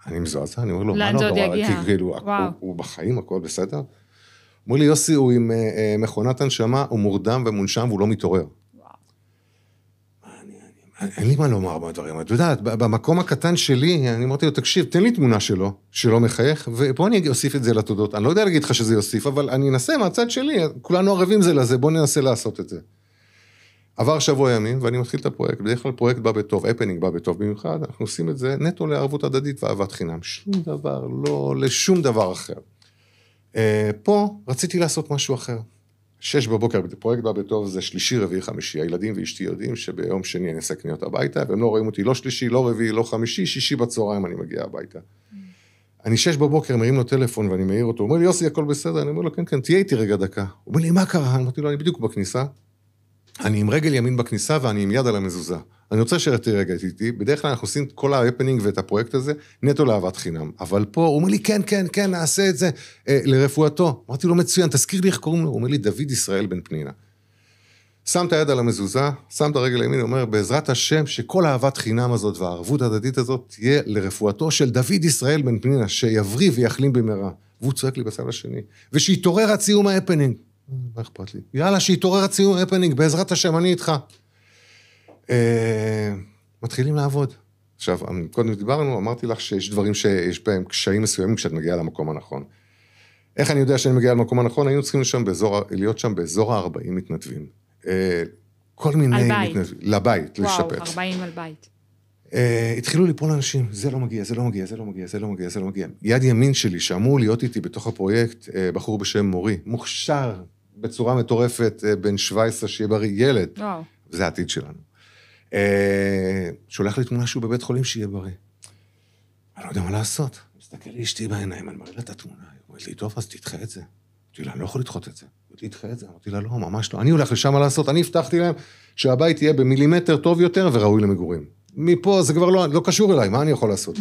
אני מזועזע, אני אומר לו, מה לא הגרוע? כי כאילו, הוא בחיים, הכל בסדר. הוא אומר לי, יוסי, הוא עם מכונת הנשמה, הוא מורדם ומונשם, והוא לא מתעורר. אין לי מה לומר בדברים. את יודעת, במקום הקטן שלי, אני אמרתי לו, תקשיב, תן לי תמונה שלו מחייך, ופה אני אוסיף את זה לתודות. אני לא יודע להגיד לך שזה יוסיף, אבל אני אנסה מהצד שלי, כולנו ערבים זה לזה, בוא ננסה לעשות את זה. עבר שבוע ימים, ואני מתחיל את הפרויקט, בדרך כלל פרויקט בא בטוב, הפנינג בא בטוב במיוחד, אנחנו עושים את זה נטו לערבות הדדית ואהבת חינם, שום דבר, לא לשום דבר אחר. פה רציתי לעשות משהו אחר. 6 בבוקר, פרויקט בא בטוב, זה 3, 4, 5, הילדים ואשתי יודעים שביום שני אני אעשה קניות הביתה, והם לא רואים אותי לא 3, לא 4, לא 5, 6 בצהריים אני מגיע הביתה. אני 6 בבוקר מרים לו טלפון ואני מעיר אותו, הוא אומר לי, יוסי, הכל בסדר? אני אומר לו, כן, תהיה איתי רגע דקה. הוא אומר לי, מה קרה? אני אמרתי לו, אני בדיוק בכניסה, אני עם רגל ימין בכניסה ואני עם יד על המזוזה. אני רוצה שרתי רגע איתי, בדרך כלל אנחנו עושים את כל ההפנינג ואת הפרויקט הזה, נטו לאהבת חינם. אבל פה הוא אומר לי, כן, נעשה את זה לרפואתו. אמרתי לו, מצוין, תזכיר לי איך קוראים לו. הוא אומר לי, דוד ישראל בן פנינה. שם את היד על המזוזה, שם את הרגל ימין, הוא אומר, בעזרת השם, שכל אהבת חינם הזאת והערבות הדדית הזאת תהיה לרפואתו של דוד ישראל בן פנינה, שיבריא ויחלים במהרה. והוא צועק לי בצד השני. ושיתעורר הציום ההפנינג. מה אכפת לי? יאללה, שיתעורר הציום ההפנינג, בעזרת השם, אני איתך. מתחילים לעבוד. עכשיו, קודם דיברנו, אמרתי לך שיש דברים שיש בהם קשיים מסוימים כשאת מגיעה למקום הנכון. איך אני יודע שאני מגיעה למקום הנכון? היינו צריכים להיות שם באזור 40 מתנדבים. כל מיני מתנדבים. לבית, לשפץ. וואו, 40 על בית. התחילו ליפול אנשים, זה לא מגיע, זה לא מגיע, זה לא מגיע, זה לא מגיע, זה לא מגיע. יד ימין שלי, שאמור להיות איתי בתוך הפרויקט, בחור בשם מורי, מוכשר בצורה מטורפת, בן 17, שיהיה בריא, ילד. וואו. וזה העתיד שלנו. שולח לי תמונה שהוא בבית חולים שיהיה בריא. אני לא יודע מה לעשות. מסתכל לי אשתי בעיניים, אני מראה לה את התמונה. היא אומרת לי, טוב, אז תדחה את זה. אמרתי לה, אני לא יכול לדחות את זה. אמרתי, תדחה את זה. אמרתי לה, לא, ממש לא. אני הולך לשם לעשות. אני הבטחתי להם שהבית יהיה במילימטר טוב יותר וראוי למגורים. מפה זה כבר לא קשור אליי, מה אני יכול לעשות?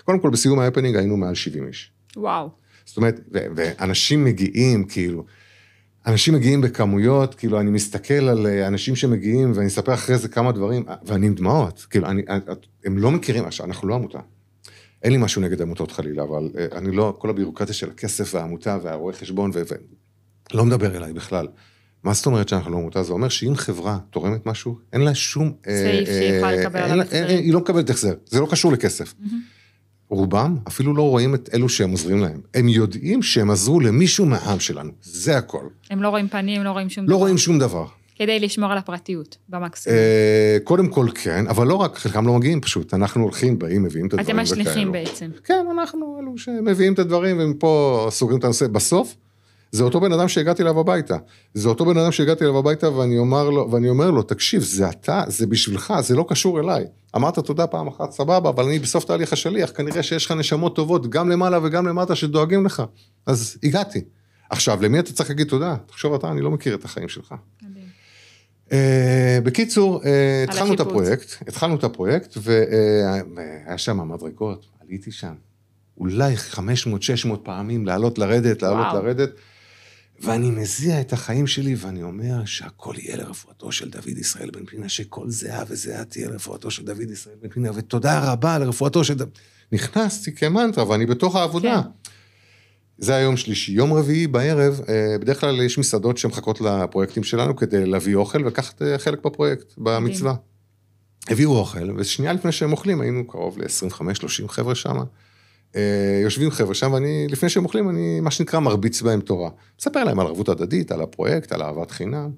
קודם כל, בסיום ההפנינג היינו מעל 70 איש. וואו. זאת אומרת, ואנשים מגיעים, כאילו, אנשים מגיעים בכמויות, כאילו, אני מסתכל על אנשים שמגיעים, ואני אספר אחרי זה כמה דברים, ואני עם דמעות, כאילו, הם לא מכירים, אנחנו לא עמותה. אין לי משהו נגד עמותות חלילה, אבל אני לא, כל הבירוקרטיה של הכסף והעמותה והרואי חשבון, לא מדבר אליי בכלל. מה זאת אומרת שאנחנו לא עמותה? זה אומר שאם חברה תורמת משהו, אין לה שום... סעיף שיוכל לקבל על המחזרים. היא לא מקבלת החזר, זה לא קשור לכסף. רובם אפילו לא רואים את אלו שהם עוזרים להם. הם יודעים שהם עזרו למישהו מהעם שלנו. זה הכל. הם לא רואים פנים, לא רואים שום דבר. לא רואים שום דבר. כדי לשמור על הפרטיות, במקסימום. קודם כל כן, אבל לא רק, חלקם לא מגיעים פשוט. אנחנו הולכים, באים, מביאים את הדברים. אתם משליחים בעצם. כן, אנחנו אלו שמביאים את הדברים, ומפה סוגרים את הנושא. בסוף, זה אותו בן אדם שהגעתי אליו הביתה. זה אותו בן אדם שהגעתי אליו הביתה, ואני אומר לו, תקשיב, זה אתה, זה בשבילך, זה לא קשור אליי. אמרת תודה פעם אחת, סבבה, אבל אני בסוף תהליך השליח, כנראה שיש לך נשמות טובות, גם למעלה וגם למטה שדואגים לך. אז הגעתי. עכשיו, למי אתה צריך להגיד תודה? תחשוב אתה, אני לא מכיר את החיים שלך. בקיצור, התחלנו את הפרויקט, והיה שם מדרגות, עליתי שם. אולי 500-600 פעמים לעלות לרדת, ואני מזיע את החיים שלי, ואני אומר שהכל יהיה לרפואתו של דוד ישראל בן פנינה, שכל זהה וזהה תהיה לרפואתו של דוד ישראל בן פנינה, ותודה רבה לרפואתו של דוד. נכנסתי כמנטרה, ואני בתוך העבודה. כן. זה היום שלישי. יום רביעי בערב, בדרך כלל יש מסעדות שמחכות לפרויקטים שלנו, כדי להביא אוכל ולקחת חלק בפרויקט, במצווה. הביאו אוכל, ושנייה לפני שהם אוכלים, היינו קרוב ל-25-30 חבר'ה שם, יושבים חבר'ה שם, ואני, לפני שהם אוכלים, אני, מה שנקרא, מרביץ בהם תורה. מספר להם על ערבות הדדית, על הפרויקט, על אהבת חינם,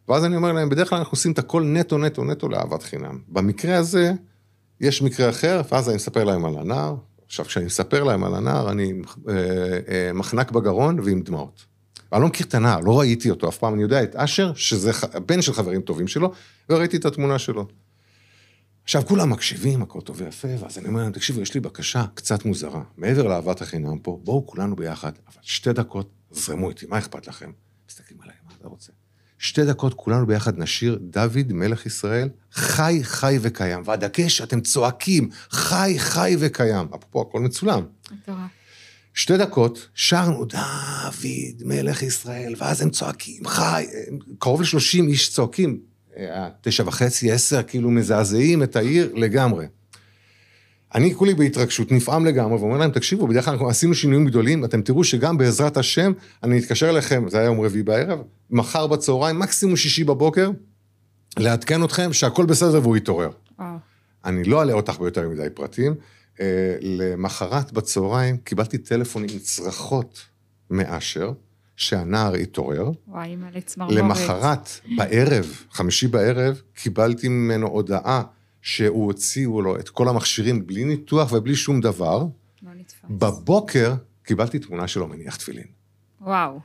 ואז אני אומר להם, בדרך כלל אנחנו עושים את הכל נטו לאהבת חינם. במקרה הזה, יש מקרה אחר, ואז אני מספר להם על הנער, עכשיו, כשאני מספר להם על הנער, אני מחנק בגרון ועם דמעות. אני לא מכיר את הנער, לא ראיתי אותו אף פעם, אני יודע את אשר, שזה בן של חברים טובים שלו, וראיתי את התמונה שלו. עכשיו, כולם מקשיבים, הכל טוב ויפה, ואז אני אומר להם, תקשיבו, יש לי בקשה קצת מוזרה. מעבר לאהבת החינם פה, בואו כולנו ביחד, אבל 2 דקות, זרמו איתי, מה אכפת לכם? מסתכלים עליי, מה אתה רוצה? 2 דקות, כולנו ביחד נשיר, דוד מלך ישראל, חי וקיים. והדגש, אתם צועקים, חי וקיים. אפרופו, הכל מצולם. 2 דקות, שרנו, דוד מלך ישראל, ואז הם צועקים, קרוב ל-30 איש צועקים, 9:30, 10, כאילו מזעזעים את העיר לגמרי. אני כולי בהתרגשות, נפעם לגמרי, ואומר להם, תקשיבו, בדרך כלל אנחנו עשינו שינויים גדולים, אתם תראו שגם בעזרת השם, אני אתקשר אליכם, זה היה יום רביעי בערב, מחר בצהריים, מקסימום 6 בבוקר, לעדכן אתכם שהכל בסדר והוא יתעורר. אני לא אעלה אותך ביותר מדי פרטים, למחרת בצהריים, קיבלתי טלפון עם צרחות מאשר, שהנער התעורר. וואי, מלא צמרמורת. למחרת, בערב, 5 בערב, קיבלתי ממנו הודעה, שהוא הוציאו לו את כל המכשירים בלי ניתוח ובלי שום דבר. לא נתפס. בבוקר קיבלתי תמונה שלו מניח תפילין. וואו.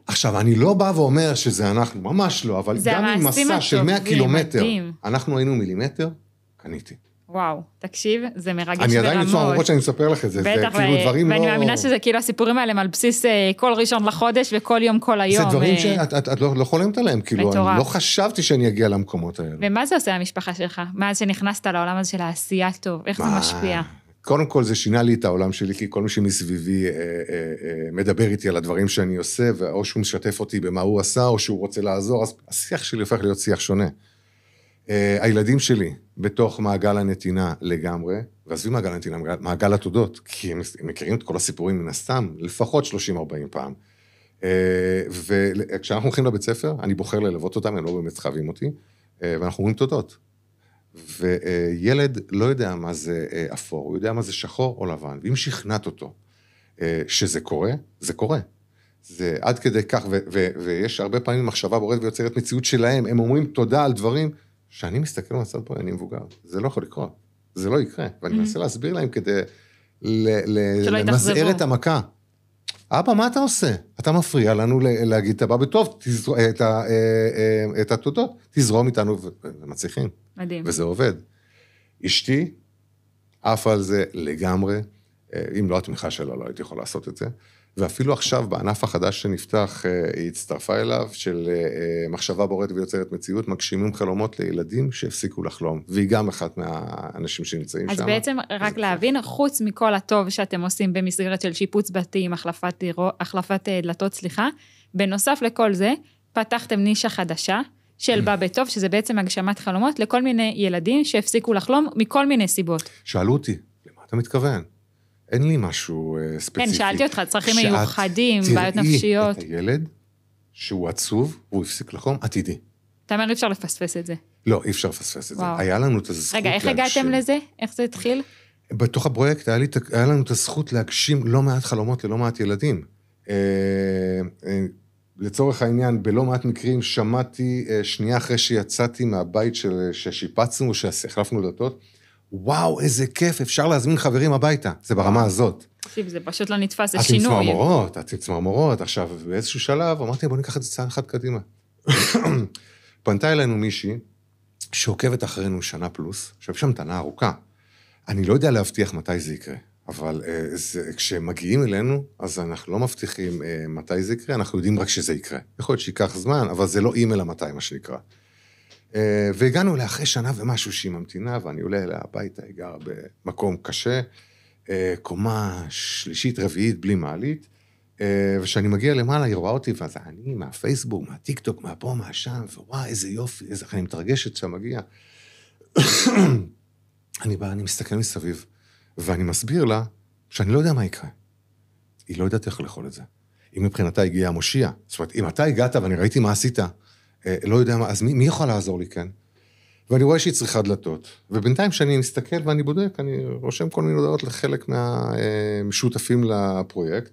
עכשיו, אני לא בא ואומר שזה אנחנו, ממש לא, אבל גם עם מסע של 100 קילומטר, אנחנו היינו מילימטר, קניתי. וואו, תקשיב, זה מרגש ברמות. אני עדיין נצוע, למרות שאני מספר לך את זה, זה כאילו דברים לא... ואני מאמינה שזה כאילו הסיפורים האלה על בסיס כל ראשון לחודש וכל יום, כל היום. זה דברים שאת לא חולמת עליהם, כאילו, אני לא חשבתי שאני אגיע למקומות האלה. ומה זה עושה המשפחה שלך? מאז שנכנסת לעולם הזה של העשייה טוב, איך זה משפיע? קודם כל זה שינה לי את העולם שלי, כי כל מי שמסביבי מדבר איתי על הדברים שאני עושה, או שהוא משתף אותי במה הוא עשה, או שהוא רוצה לעזור, אז השיח שלי הופך להיות שיח שונה. הילדים שלי בתוך מעגל הנתינה לגמרי, ועזבי מעגל הנתינה, מעגל התודות, כי הם מכירים את כל הסיפורים מן הסתם, לפחות 30-40 פעם. וכשאנחנו הולכים לבית ספר, אני בוחר ללוות אותם, הם לא באמת חייבים אותי, ואנחנו אומרים תודות. וילד לא יודע מה זה אפור, הוא יודע מה זה שחור או לבן, ואם שכנעת אותו שזה קורה, זה קורה. זה עד כדי כך, ויש הרבה פעמים מחשבה בורדת ויוצרת מציאות שלהם, הם אומרים תודה על דברים, שאני מסתכל מהצד פה, אני מבוגר, זה לא יכול לקרות. זה לא יקרה. ואני מנסה להסביר להם כדי למזער את המכה. אבא, מה אתה עושה? אתה מפריע לנו להגיד את הבא בטוב, את התודות, תזרום איתנו, ומצליחים. מדהים. וזה עובד. אשתי, אף על זה לגמרי, אם לא התמיכה שלה, לא הייתי יכול לעשות את זה. ואפילו עכשיו, בענף החדש שנפתח, היא הצטרפה אליו, של מחשבה בוראת ויוצרת מציאות, מגשימים חלומות לילדים שהפסיקו לחלום. והיא גם אחת מהאנשים שנמצאים שם. אז בעצם, רק להבין, חוץ מכל הטוב שאתם עושים במסגרת של שיפוץ בתים, החלפת דלתות, בנוסף לכל זה, פתחתם נישה חדשה, של בא בטוב, שזה בעצם הגשמת חלומות, לכל מיני ילדים שהפסיקו לחלום, מכל מיני סיבות. שאלו אותי, למה אתה מתכוון? אין לי משהו ספציפי. כן, שאלתי אותך, צרכים מיוחדים, בעיות נפשיות. תראי את הילד שהוא עצוב, והוא הפסיק לחלום, עתידי. אתה אומר, אי אפשר לפספס את זה. לא, אי אפשר לפספס את זה. היה לנו את הזכות להגשים. רגע, איך הגעתם לזה? איך זה התחיל? בתוך הפרויקט היה לנו את הזכות להגשים לא מעט חלומות ללא מעט ילדים. לצורך העניין, בלא מעט מקרים שמעתי, שנייה אחרי שיצאתי מהבית ששיפצנו, שהחלפנו דלתות, וואו, איזה כיף, אפשר להזמין חברים הביתה, זה ברמה הזאת. זה פשוט לא נתפס, זה שינוי. את עם צמרמורות, עכשיו, באיזשהו שלב, אמרתי, בוא ניקח את זה צעד אחד קדימה. פנתה אלינו מישהי, שעוקבת אחרינו שנה פלוס, עכשיו יש המתנה ארוכה. אני לא יודע להבטיח מתי זה יקרה, אבל כשמגיעים אלינו, אז אנחנו לא מבטיחים מתי זה יקרה, אנחנו יודעים רק שזה יקרה. יכול להיות שיקח זמן, אבל זה לא אימייל המתי, מה שנקרא. והגענו אליה אחרי שנה ומשהו שהיא ממתינה, ואני עולה אליה הביתה, היא גרה במקום קשה, קומה שלישית, רביעית, בלי מעלית, וכשאני מגיע למעלה, היא רואה אותי, ואז אני מהפייסבוק, מהטיקטוק, מהפה, מהשם, ווואי, איזה יופי, איזה אני מתרגשת שם מגיע. אני מסתכל מסביב, ואני מסביר לה שאני לא יודע מה יקרה. היא לא יודעת איך לאכול את זה. אם מבחינתה הגיעה המושיע, זאת אומרת, אם אתה הגעת ואני ראיתי מה עשית, לא יודע מה, אז מי יכול לעזור לי, כן? ואני רואה שהיא צריכה דלתות, ובינתיים שאני מסתכל ואני בודק, אני רושם כל מיני הודעות לחלק מהמשותפים לפרויקט,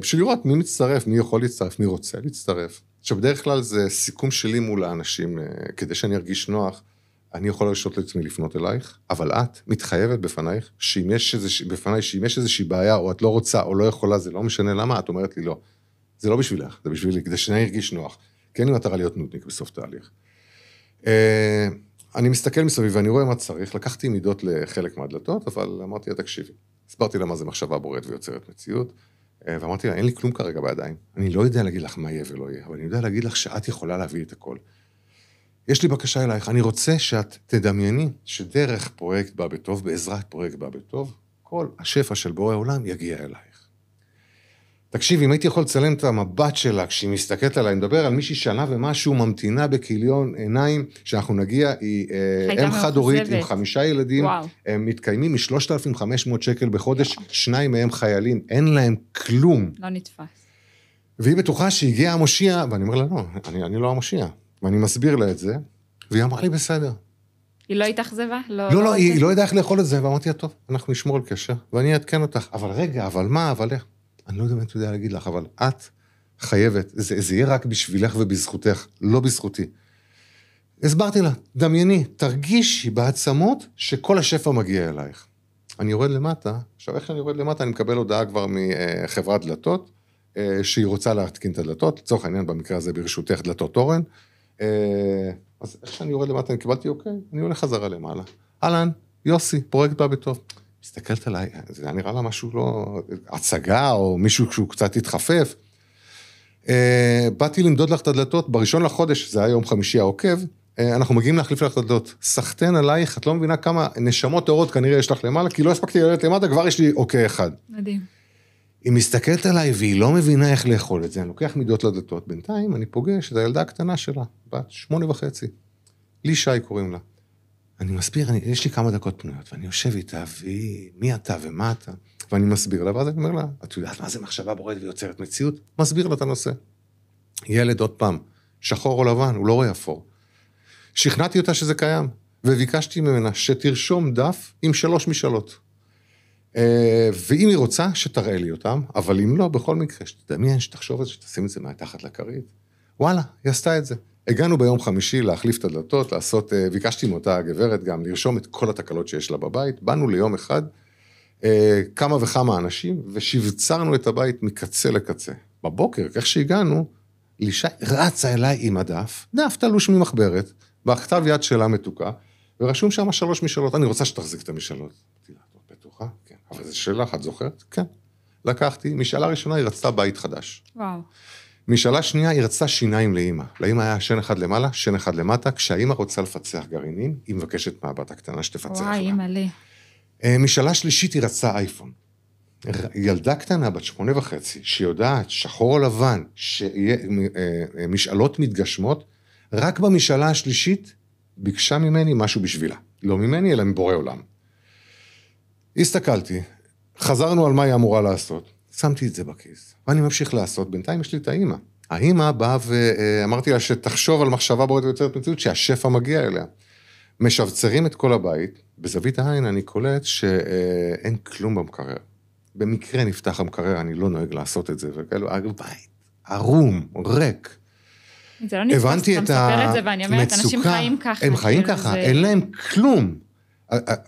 בשביל לראות מי מצטרף, מי יכול להצטרף, מי רוצה להצטרף. עכשיו, בדרך כלל זה סיכום שלי מול האנשים, כדי שאני ארגיש נוח, אני יכול לרשות לעצמי לפנות אלייך, אבל את מתחייבת בפנייך, שאם יש איזושהי בעיה, או את לא רוצה, או לא יכולה, זה לא משנה למה, את אומרת לי לא. זה לא בשבילך, זה בשבילי, כדי שאני ארגיש נוח. כן, היא מטרה להיות נודניק בסוף תהליך. אני מסתכל מסביב ואני רואה מה צריך, לקחתי מידות לחלק מהדלתות, אבל אמרתי לה, תקשיבי. הסברתי לה מה זה מחשבה בוראת ויוצרת מציאות, ואמרתי לה, אין לי כלום כרגע בידיים. אני לא יודע להגיד לך מה יהיה ולא יהיה, אבל אני יודע להגיד לך שאת יכולה להביא את הכל. יש לי בקשה אלייך, אני רוצה שאת תדמייני שדרך פרויקט בא בטוב, בעזרת פרויקט בא בטוב, כל השפע של בורא עולם יגיע אלייך. תקשיב, אם הייתי יכול לצלם את המבט שלה, כשהיא מסתכלת עליי, מדבר על מישהי שנה ומשהו ממתינה בכיליון עיניים, שאנחנו נגיע, היא אם חד-הורית עם 5 ילדים, הם מתקיימים מ3,500 שקל בחודש, 2 מהם חיילים, אין להם כלום. לא נתפס. והיא בטוחה שהגיע המושיע, ואני אומר לה, לא, אני לא המושיע. ואני מסביר לה את זה, והיא אמרה לי, בסדר. היא לא התאכזבה? לא, היא לא ידעה איך לאכול את זה, ואמרתי לה, טוב, אנחנו נשמור על קשר, ואני אעדכן אותך, אבל רגע, אבל מה, אבל איך? אני לא יודע מה אתה יודע להגיד לך, אבל את חייבת, זה יהיה רק בשבילך ובזכותך, לא בזכותי. הסברתי לה, דמייני, תרגישי בעצמות שכל השפע מגיע אלייך. אני יורד למטה, עכשיו איך שאני יורד למטה, אני מקבל הודעה כבר מחברת דלתות, שהיא רוצה להתקין את הדלתות, לצורך העניין במקרה הזה ברשותך דלתות תורן, אז איך שאני יורד למטה, אני קיבלתי אוקיי, אני הולך חזרה למעלה. אהלן, יוסי, פרויקט בא בטוב. מסתכלת עליי, זה היה נראה לה משהו לא, הצגה או מישהו שהוא קצת התחפף. באתי למדוד לך את הדלתות, בראשון לחודש, זה היה יום חמישי העוקב, אנחנו מגיעים להחליף לך את הדלתות. סחטן עלייך, את לא מבינה כמה נשמות טהורות כנראה יש לך למעלה, כי לא הספקתי לרדת למטה, כבר יש לי אוקיי אחד. מדהים. היא מסתכלת עליי והיא לא מבינה איך לאכול את זה, אני לוקח מידות לדלתות, בינתיים אני פוגש את הילדה הקטנה שלה, בת 8.5. לי שי קוראים לה. אני מסביר, יש לי כמה דקות פנויות, ואני יושב איתה, מי אתה ומה אתה? ואני מסביר לה, ואז אני אומר לה, את יודעת מה זה מחשבה בוראת ויוצרת מציאות? מסביר לה את הנושא. ילד עוד פעם, שחור או לבן, הוא לא רואה אפור. שכנעתי אותה שזה קיים, וביקשתי ממנה שתרשום דף עם 3 משאלות. ואם היא רוצה, שתראה לי אותם, אבל אם לא, בכל מקרה, שתדמיין, שתחשוב את זה, שתשים את זה מתחת לכרית. וואלה, היא עשתה את זה. הגענו ביום חמישי להחליף את הדלתות, לעשות, ביקשתי מאותה הגברת גם לרשום את כל התקלות שיש לה בבית, באנו ליום אחד, כמה וכמה אנשים, ושבצרנו את הבית מקצה לקצה. בבוקר, איך שהגענו, לישי רצה אליי עם הדף, דף תלוש ממחברת, בכתב יד שלה מתוקה, ורשום שם 3 משאלות, אני רוצה שתחזיק את המשאלות. בטוחה? כן. אבל זה שלך, את זוכרת? כן. לקחתי, משאלה ראשונה היא רצתה בית חדש. וואו. משאלה שנייה היא רצתה שיניים לאמא. לאמא היה שן אחד למעלה, שן אחד למטה, כשהאמא רוצה לפצח גרעינים, היא מבקשת מהבת הקטנה שתפצח לה. וואי, מלא. משאלה שלישית היא רצתה אייפון. ילדה קטנה בת 8.5, שיודעת שחור או לבן, שיהיה משאלות מתגשמות, רק במשאלה השלישית ביקשה ממני משהו בשבילה. לא ממני, אלא מבורא עולם. הסתכלתי, חזרנו על מה היא אמורה לעשות, שמתי את זה בכיס, ואני ממשיך לעשות, בינתיים יש לי את האמא. האמא באה ואמרתי לה שתחשוב על מחשבה בועטת ויוצרת מציאות, שהשפע מגיע אליה. משבצרים את כל הבית, בזווית העין אני קולט שאין כלום במקרר. במקרה נפתח המקרר, אני לא נוהג לעשות את זה, וכאלו, הבית, ערום, ריק. זה לא נתפס, אתה מספר את זה, ואני אומרת, אנשים חיים ככה. הם חיים ככה, אין להם כלום.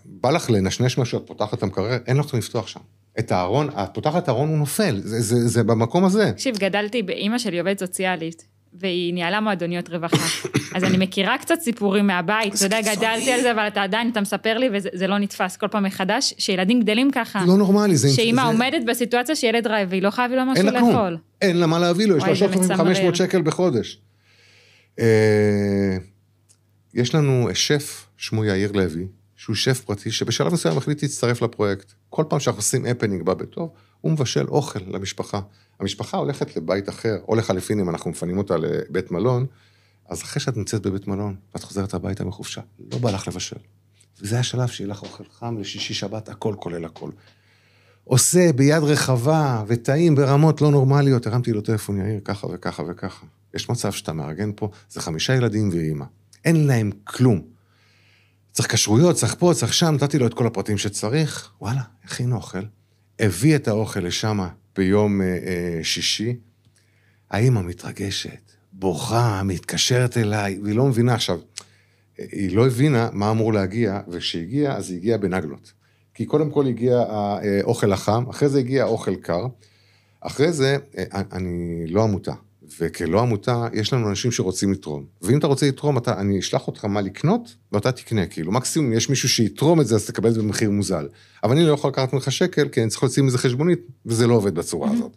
בא לך לנשנש משהו, את פותחת את המקרר, אין לך לפתוח שם. את הארון, את פותחת את הארון, הוא נופל, זה במקום הזה. תקשיב, גדלתי באמא שלי עובדת סוציאלית, והיא ניהלה מועדוניות רווחה. אז אני מכירה קצת סיפורים מהבית, אתה יודע, גדלתי על זה, אבל אתה מספר לי, וזה לא נתפס כל פעם מחדש, שילדים גדלים ככה. לא נורמלי, זה... שאמא עומדת בסיטואציה שילד רעב, והיא לא חייבה לו משהו לאכול. אין לה מה להביא לו, יש לו 3,500 שקל בחודש. יש לנו שף, שמו יאיר לוי, שהוא שף פרטי, שבשלב מסוים החליט להצטרף לפרויקט. כל פעם שאנחנו עושים הפנינג בא בטוב, הוא מבשל אוכל למשפחה. המשפחה הולכת לבית אחר, או לחליפין, אם אנחנו מפנים אותה לבית מלון, אז אחרי שאת נמצאת בבית מלון, ואת חוזרת הביתה מחופשה, לא בא לך לבשל. וזה השלב שיהיה לך אוכל חם לשישי שבת, הכל כולל הכל. עושה ביד רחבה וטעים ברמות לא נורמליות, הרמתי לו טלפון יאיר, ככה וככה וככה. יש מצב שאתה מארגן פה, זה 5 ילדים ואמא. אין להם כלום. צריך קשרויות, צריך פה, צריך שם, נתתי לו את כל הפרטים שצריך, וואלה, הכין אוכל, הביא את האוכל לשם ביום שישי, האמא מתרגשת, בוכה, מתקשרת אליי, והיא לא מבינה עכשיו, היא לא הבינה מה אמור להגיע, וכשהגיע, אז היא הגיעה בנגלות. כי קודם כל הגיע האוכל החם, אחרי זה הגיע האוכל קר, אחרי זה, אני לא עמותה, וכלא עמותה, יש לנו אנשים שרוצים לתרום. ואם אתה רוצה לתרום, אני אשלח אותך מה לקנות, ואתה תקנה, כאילו, מקסימום יש מישהו שיתרום את זה, אז תקבל את זה במחיר מוזל. אבל אני לא יכול לקחת ממך שקל, כי אני צריך להוציא מזה חשבונית, וזה לא עובד בצורה הזאת.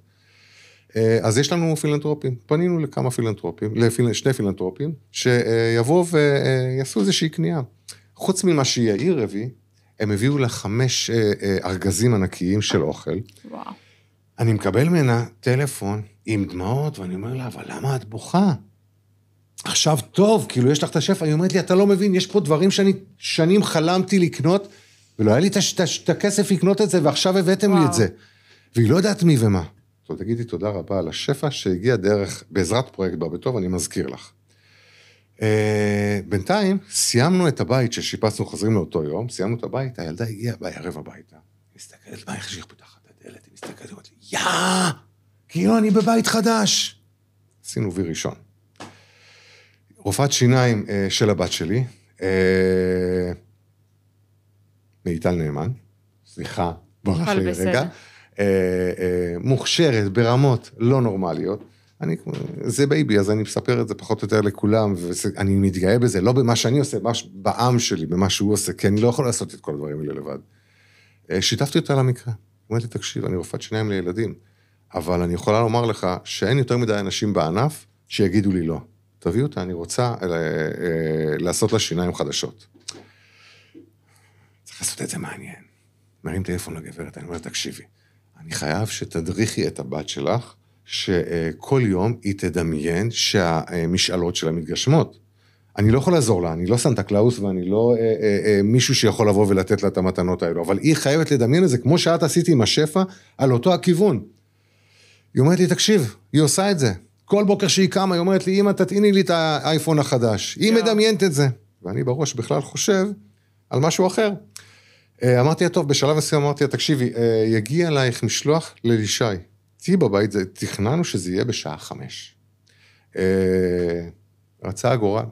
אז יש לנו פילנטרופים, פנינו לכמה פילנטרופים, לשני פילנטרופים, שיבואו ויעשו איזושהי קנייה. חוץ ממה שיאיר הביא, הם הביאו לה 5 ארגזים ענקיים של אוכל. וואו. אני מקבל ממנה טלפון עם דמעות, ואני אומר לה, אבל למה את בוכה? עכשיו טוב, כאילו יש לך את השפע, היא אומרת לי, אתה לא מבין, יש פה דברים שאני שנים חלמתי לקנות, ולא היה לי את הכסף לקנות את זה, ועכשיו הבאתם לי את זה. והיא לא יודעת מי ומה. אז תגידי תודה רבה על השפע שהגיע דרך, בעזרת פרויקט בר בטוב, אני מזכיר לך. בינתיים, סיימנו את הבית ששיפצנו, חוזרים לאותו יום, סיימנו את הבית, הילדה הגיעה בערב הביתה, מסתכלת, מה איך שהיא פותחת את הדלת, היא מסתכלת, אומרת לי, כאילו אני בבית חדש. עשינו וי ראשון. רופאת שיניים של הבת שלי, מיטל נאמן, סליחה, ברח לי רגע, מוכשרת ברמות לא נורמליות, זה בייבי, אז אני מספר את זה פחות או יותר לכולם, ואני מתגאה בזה, לא במה שאני עושה, בעם שלי, במה שהוא עושה, כי אני לא יכול לעשות את כל הדברים האלה לבד. שיתפתי אותה למקרה, אמרתי, תקשיב, אני רופאת שיניים לילדים, אבל אני יכולה לומר לך שאין יותר מדי אנשים בענף שיגידו לי לא. תביא אותה, אני רוצה לעשות לה שיניים חדשות. צריך לעשות את זה מעניין. מרים טלפון לגברת, אני אומר, תקשיבי, אני חייב שתדריכי את הבת שלך, שכל יום היא תדמיין שהמשאלות שלה מתגשמות. אני לא יכול לעזור לה, אני לא סנטה קלאוס, ואני לא מישהו שיכול לבוא ולתת לה את המתנות האלו, אבל היא חייבת לדמיין את זה, כמו שאת עשיתי עם השפע, על אותו הכיוון. היא אומרת לי, תקשיב, היא עושה את זה. כל בוקר שהיא קמה, היא אומרת לי, אמא, תתעיני לי את האייפון החדש. היא מדמיינת את זה. ואני בראש בכלל חושב על משהו אחר. אמרתי, טוב, בשלב מסוים אמרתי, תקשיבי, יגיע אלייך משלוח ללישי. תהי בבית, תכננו שזה יהיה בשעה 5. רצה הגורל,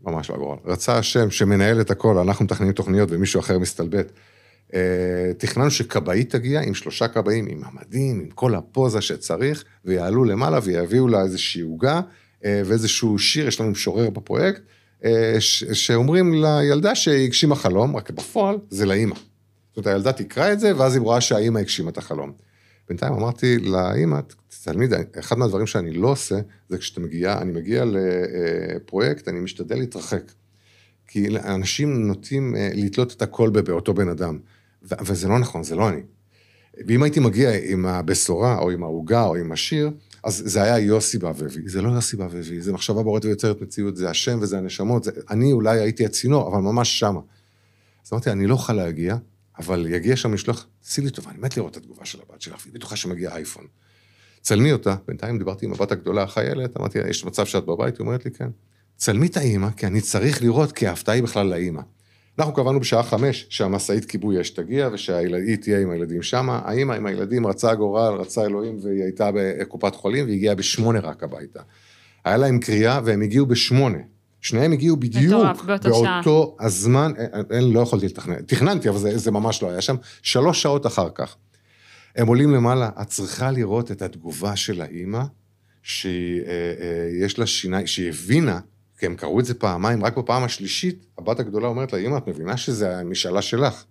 ממש לא הגורל, רצה השם שמנהל את הכל, אנחנו מתכננים תוכניות ומישהו אחר מסתלבט. תכננו שקבעית תגיע עם 3 קבעים, עם המדים, עם כל הפוזה שצריך, ויעלו למעלה ויביאו לה איזושהי עוגה, ואיזשהו שיר, יש לנו משורר בפרויקט, שאומרים לילדה שהגשימה חלום, רק בפועל זה לאמא. זאת אומרת, הילדה תקרא את זה, ואז היא רואה שהאמא הגשימה את החלום. בינתיים אמרתי לאמא, תלמיד, אחד מהדברים שאני לא עושה, זה אני מגיע לפרויקט, אני משתדל להתרחק. כי אנשים נוטים לתלות את הכל באותו בן אדם. וזה לא נכון, זה לא אני. ואם הייתי מגיע עם הבשורה, או עם העוגה, או עם השיר, אז זה היה יוסי באביבי. זה לא יוסי באביבי, זה מחשבה בוראת ויוצרת מציאות, זה השם וזה הנשמות, אני אולי הייתי הצינור, אבל ממש שמה. אז אמרתי, אני לא אוכל להגיע, אבל יגיע שם משלוח, תעשי לי טובה, אני מת לראות את התגובה של הבת שלך, והיא בטוחה שמגיע אייפון. צלמי אותה, בינתיים דיברתי עם הבת הגדולה, החיילת, אמרתי, יש מצב שאת בבית? היא אומרת לי, כן. צלמי את האמא, כי אני צריך לראות, כי ההפתעה היא בכלל לאמא. אנחנו קבענו בשעה 5, שהמסעית כיבוי אש תגיע, ושהיא תהיה עם הילדים שמה. האמא עם הילדים רצה גורל, רצה אלוהים, והיא הייתה בקופת חולים, והיא הגיעה ב8 רק הביתה. היה להם קריאה, והם הגיעו ב8. שניהם הגיעו בדיוק באותו הזמן, לא יכולתי לתכנן. תכננתי, אבל זה ממש לא היה שם. 3 שעות אחר כך. הם עולים למעלה, את צריכה לראות את התגובה של האמא, שיש לה שיניים, שהיא הבינה, כי הם קראו את זה פעמיים, רק בפעם השלישית, הבת הגדולה אומרת לה, אמא, את מבינה שזה המשאלה שלך?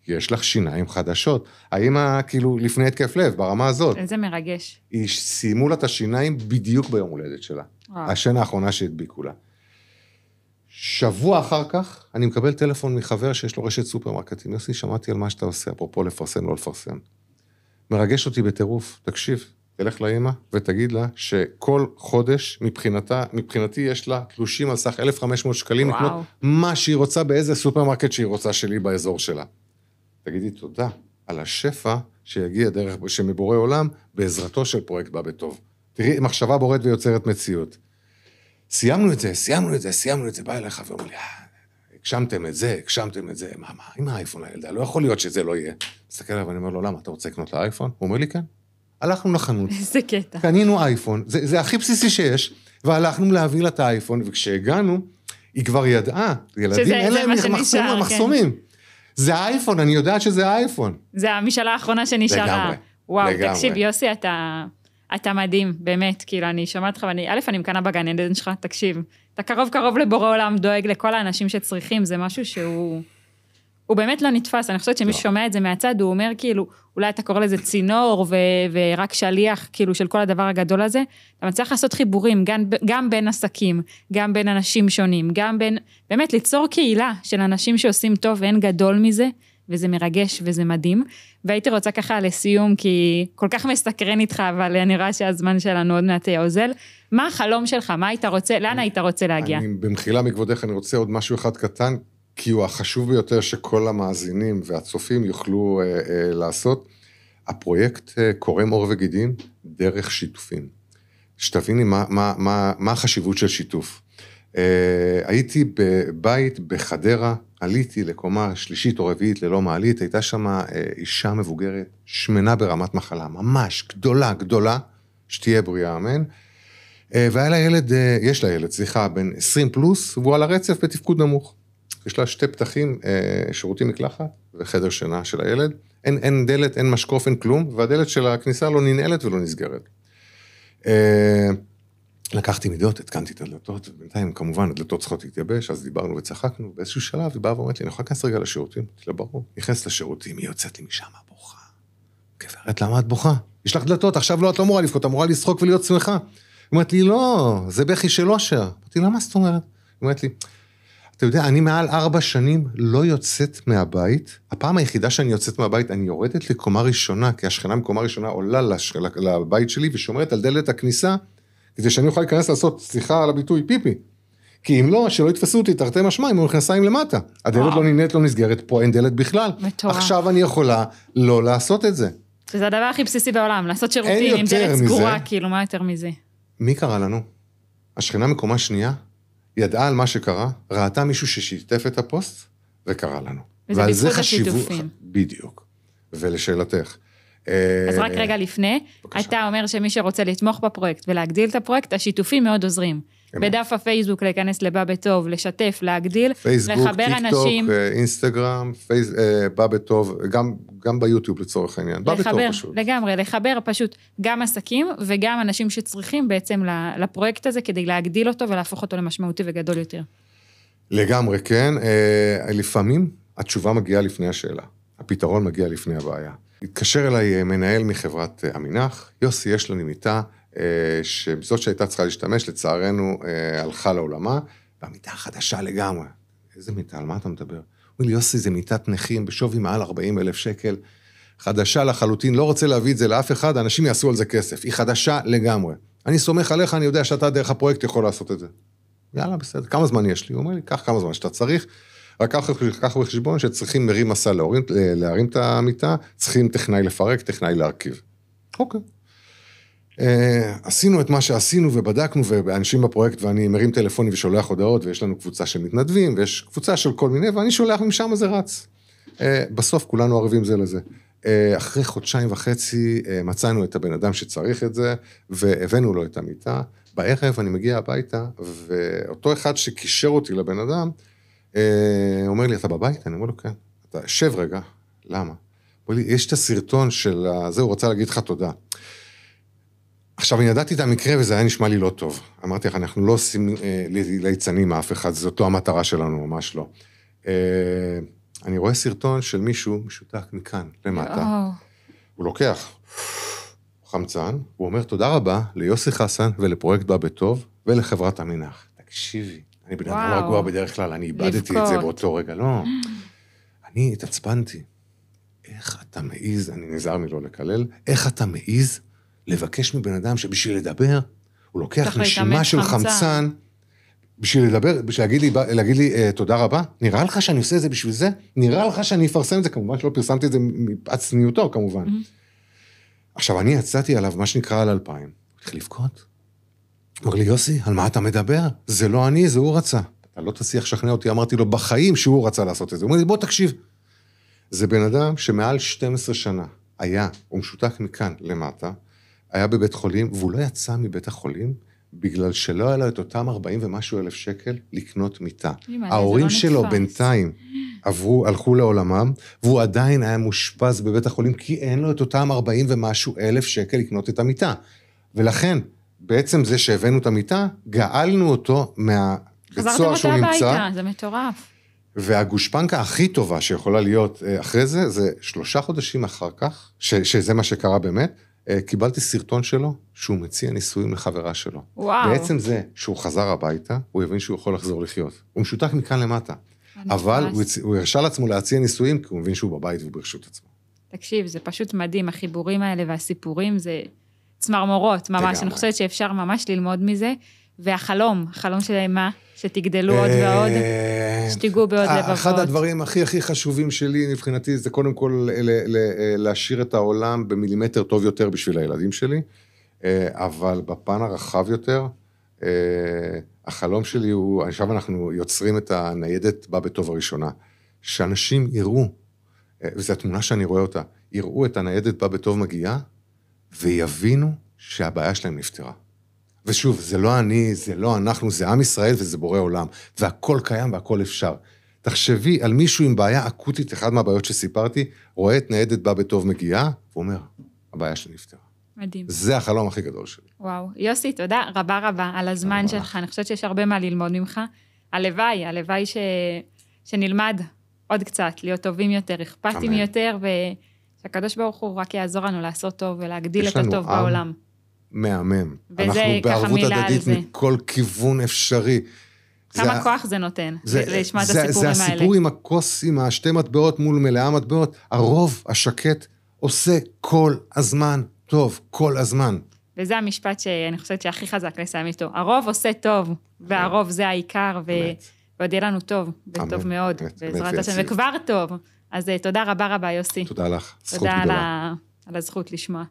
יש לך שיניים חדשות. האמא, כאילו, לפני התקף לב, ברמה הזאת. איזה מרגש. היא סיימו לה את השיניים בדיוק ביום הולדת שלה. השנה האחרונה שהדביקו לה. שבוע אחר כך, אני מקבל טלפון מחבר שיש לו רשת סופרמרקטים. יוסי, שמעתי על מה שאתה עושה, אפרופו לפרסם, לא לפרסם. מרגש אותי בטירוף, תקשיב. תלך לאמא ותגיד לה שכל חודש מבחינתי יש לה תלושים על סך 1,500 שקלים, לקנות מה שהיא רוצה באיזה סופרמרקט שהיא רוצה שלי באזור שלה. תגידי תודה על השפע שיגיע דרך, שמבורא עולם, בעזרתו של פרויקט בא בטוב. תראי, מחשבה בוראת ויוצרת מציאות. סיימנו את זה, בא אליך ואומר לי, הגשמתם את זה, מה, עם האייפון הילדה, לא יכול להיות שזה לא יהיה. מסתכל עליו ואני אומר לו, למה, אתה רוצה לקנות לאייפון? הוא אומר לי, כן. הלכנו לחנות, איזה קטע. קנינו אייפון, זה הכי בסיסי שיש, והלכנו להביא לה את האייפון, וכשהגענו, היא כבר ידעה, ילדים אין להם מחסומים. זה האייפון, אני יודעת שזה האייפון. זה המשאלה האחרונה שנשארה. וואו, תקשיב, יוסי, אתה מדהים, באמת, כאילו, אני שומעת לך, אני מקנה בגן עדן שלך, תקשיב, אתה קרוב לבורא עולם, דואג לכל האנשים שצריכים, זה משהו שהוא באמת לא נתפס, אני חושבת שמי ששומע את זה מהצד, הוא אומר כאילו, אולי אתה קורא לזה צינור, ורק שליח כאילו של כל הדבר הגדול הזה, אתה מצליח לעשות חיבורים, גם בין עסקים, גם בין אנשים שונים, גם בין, באמת ליצור קהילה של אנשים שעושים טוב, ואין גדול מזה, וזה מרגש וזה מדהים, והייתי רוצה ככה לסיום, כי כל כך מסתקרן איתך, אבל אני רואה שהזמן שלנו עוד מעט אוזל, מה החלום שלך, מה היית רוצה, לאן היית רוצה להגיע? במחילה מכבודך, אני רוצה עוד משהו אחד קטן, כי הוא החשוב ביותר שכל המאזינים והצופים יוכלו לעשות. הפרויקט קורם עור וגידים דרך שיתופים. שתביני מה החשיבות של שיתוף. הייתי בבית בחדרה, עליתי לקומה שלישית או רביעית ללא מעלית, הייתה שם אישה מבוגרת, שמנה ברמת מחלה, ממש גדולה, שתהיה בריאה, אמן. והיה לה ילד, יש לה ילד, בן 20 פלוס, והוא על הרצף בתפקוד נמוך. יש לה 2 פתחים, שירותים מקלחת, וחדר שינה של הילד. אין דלת, אין משקוף, אין כלום, והדלת של הכניסה לא ננעלת ולא נסגרת. לקחתי מידות, התקנתי את הדלתות, ובינתיים כמובן הדלתות צריכות להתייבש, אז דיברנו וצחקנו, באיזשהו שלב היא באה ואומרת לי, אני יכולה להיכנס רגע לשירותים? אמרתי לה, ברור, נכנס לשירותים, היא יוצאת לי משם, בוכה. גברת, למה את בוכה? יש לך דלתות, עכשיו לא, את לא אמורה לבכות, את אמורה לשחוק ולהיות שמחה. היא אומרת לי, לא, זה בכי של אושר. אמרתי, למה זאת אומרת? היא אומרת לי, אתה יודע, אני מעל 4 שנים לא יוצאת מהבית, הפעם היחידה שאני יוצאת מהבית, אני יורדת לקומה ראשונה, כי השכנה מקומה ראשונה עולה לבית שלי, ושומרת על דלת הכניסה, כדי שאני אוכל להיכנס לעשות, סליחה על הביטוי, פיפי. כי אם לא, שלא יתפסו אותי, תרתי משמע, אם הוא נכנסיים למטה. הדלת לא ננעלת, לא נסגרת, פה אין דלת בכלל. מטורף. עכשיו אני יכולה לא לעשות את זה. שזה הדבר הכי בסיסי בעולם, לעשות שירותים עם דלת סגורה, כאילו, מה יותר מזה? מי קרא לנו? השכנה מקומה שנייה, ידעה על מה שקרה, ראתה מישהו ששיתף את הפוסט, וקרא לנו. וזה בזכות השיתופים. בדיוק. ולשאלתך. אז רק רגע לפני, אתה אומר שמי שרוצה לתמוך בפרויקט ולהגדיל את הפרויקט, השיתופים מאוד עוזרים. בדף הפייסבוק להיכנס לבא בטוב, לשתף, להגדיל, פייסבוק, לחבר אנשים. טיק טוק, אינסטגרם, בא בטוב, גם ביוטיוב לצורך העניין. בא בטוב פשוט. לגמרי, לחבר פשוט גם עסקים וגם אנשים שצריכים בעצם לפרויקט הזה כדי להגדיל אותו ולהפוך אותו למשמעותי וגדול יותר. לגמרי, כן. לפעמים התשובה מגיעה לפני השאלה. הפתרון מגיע לפני הבעיה. התקשר אליי מנהל מחברת המינח, יוסי, יש לנו מיטה, שזאת שהייתה צריכה להשתמש, לצערנו הלכה לעולמה, והמיטה חדשה לגמרי. איזה מיטה? על מה אתה מדבר? הוא אומר לי, יוסי, זה מיטת נכים בשווי מעל 40,000 שקל, חדשה לחלוטין, לא רוצה להביא את זה לאף אחד, אנשים יעשו על זה כסף, היא חדשה לגמרי. אני סומך עליך, אני יודע שאתה דרך הפרויקט יכול לעשות את זה. יאללה, בסדר, כמה זמן יש לי? הוא אומר לי, קח כמה זמן שאתה צריך, רק קח בחשבון שצריכים מרים מסע להרים את המיטה, צריכים טכנאי לפרק, טכנאי להרכיב. אוקיי. עשינו את מה שעשינו ובדקנו, ואנשים בפרויקט, ואני מרים טלפונים ושולח הודעות, ויש לנו קבוצה של מתנדבים, ויש קבוצה של כל מיני, ואני שולח משם, זה רץ. בסוף כולנו ערבים זה לזה. אחרי 1.5 חודשים, מצאנו את הבן אדם שצריך את זה, והבאנו לו את המיטה. בערב אני מגיע הביתה, ואותו אחד שקישר אותי לבן אדם, אומר לי, אתה בבית? אני אומר לו, כן. אתה שב רגע. למה? אומר לי, יש את הסרטון של זה, הוא רוצה להגיד לך תודה. עכשיו, אני ידעתי את המקרה, וזה היה נשמע לי לא טוב. אמרתי לך, אנחנו לא עושים ליצנים מאף אחד, זאת לא המטרה שלנו, ממש לא. אני רואה סרטון של מישהו משותק מכאן, למטה. הוא לוקח חמצן, הוא אומר, תודה רבה ליוסי חסן ולפרויקט בא בטוב, ולחברת המינח. תקשיבי, אני בן אדם רגוע בדרך כלל, אני איבדתי את זה באותו רגע, לא. אני התעצבנתי. איך אתה מעיז, אני נזהר מלא לקלל, איך אתה מעיז לבקש מבן אדם שבשביל לדבר, הוא לוקח נשימה של חמצן, בשביל לדבר, בשביל להגיד לי תודה רבה, נראה לך שאני עושה את זה בשביל זה? נראה לך שאני אפרסם את זה? כמובן שלא פרסמתי את זה מפאת צניעותו, כמובן. עכשיו, אני יצאתי עליו, מה שנקרא על 2,000. הוא התחיל לבכות. הוא אומר לי, יוסי, על מה אתה מדבר? זה לא אני, זה הוא רצה. אתה לא תצליח לשכנע אותי, אמרתי לו, בחיים שהוא רצה לעשות את זה. הוא אומר לי, בוא תקשיב. זה בן אדם שמעל 12 שנה היה, הוא משותק מכאן למטה, היה בבית חולים, והוא לא יצא מבית החולים, בגלל שלא היה לו את אותם 40 ומשהו אלף שקל לקנות מיטה. ההורים שלו בינתיים הלכו לעולמם, והוא עדיין היה מושפז בבית החולים, כי אין לו את אותם 40 ומשהו אלף שקל לקנות את המיטה. ולכן, בעצם זה שהבאנו את המיטה, גאלנו אותו מהבצוע שהוא נמצא. חזרתם אותו הביתה, זה מטורף. והגושפנקה הכי טובה שיכולה להיות אחרי זה, זה 3 חודשים אחר כך, שזה מה שקרה באמת, קיבלתי סרטון שלו, שהוא מציע נישואים לחברה שלו. וואו. בעצם זה שהוא חזר הביתה, הוא הבין שהוא יכול לחזור לחיות. הוא משותק מכאן למטה. אבל הוא הרשה לעצמו להציע נישואים, כי הוא מבין שהוא בבית וברשות עצמו. תקשיב, זה פשוט מדהים, החיבורים האלה והסיפורים, זה צמרמורות, ממש. אני חושבת שאפשר ממש ללמוד מזה. והחלום שלהם מה? שתגדלו עוד ועוד, שתיגעו בעוד לבבות. אחד הדברים הכי חשובים שלי, מבחינתי, זה קודם כל להשאיר את העולם במילימטר טוב יותר בשביל הילדים שלי, אבל בפן הרחב יותר, החלום שלי הוא, עכשיו אנחנו יוצרים את הניידת בא בטוב הראשונה, שאנשים יראו, וזו התמונה שאני רואה אותה, יראו את הניידת בא בטוב מגיעה, ויבינו שהבעיה שלהם נפתרה. ושוב, זה לא אני, זה לא אנחנו, זה עם ישראל וזה בורא עולם, והכל קיים והכל אפשר. תחשבי על מישהו עם בעיה אקוטית, אחד מהבעיות שסיפרתי, רואה את ניידת בא בטוב מגיעה, ואומר, הבעיה שלי נפתרה. מדהים. זה החלום הכי גדול שלי. וואו, יוסי, תודה רבה על הזמן שלך, אני חושבת שיש הרבה מה ללמוד ממך. הלוואי שנלמד עוד קצת, להיות טובים יותר, אכפתים יותר, ושהקדוש ברוך הוא רק יעזור לנו לעשות טוב ולהגדיל את הטוב בעולם. מהמם. אנחנו בערבות הדדית מכל כיוון אפשרי. כמה כוח זה נותן, לשמוע את הסיפורים האלה. זה הסיפור עם הכוס, עם 2 מטבעות מול מלאה מטבעות, הרוב השקט עושה כל הזמן טוב, כל הזמן. וזה המשפט שאני חושבת שהכי חזק לסיים איתו. הרוב עושה טוב, והרוב זה העיקר, ועוד יהיה לנו טוב, וטוב מאוד, בעזרת השם, וכבר טוב. אז תודה רבה יוסי. תודה לך, זכות גדולה. תודה על הזכות לשמוע.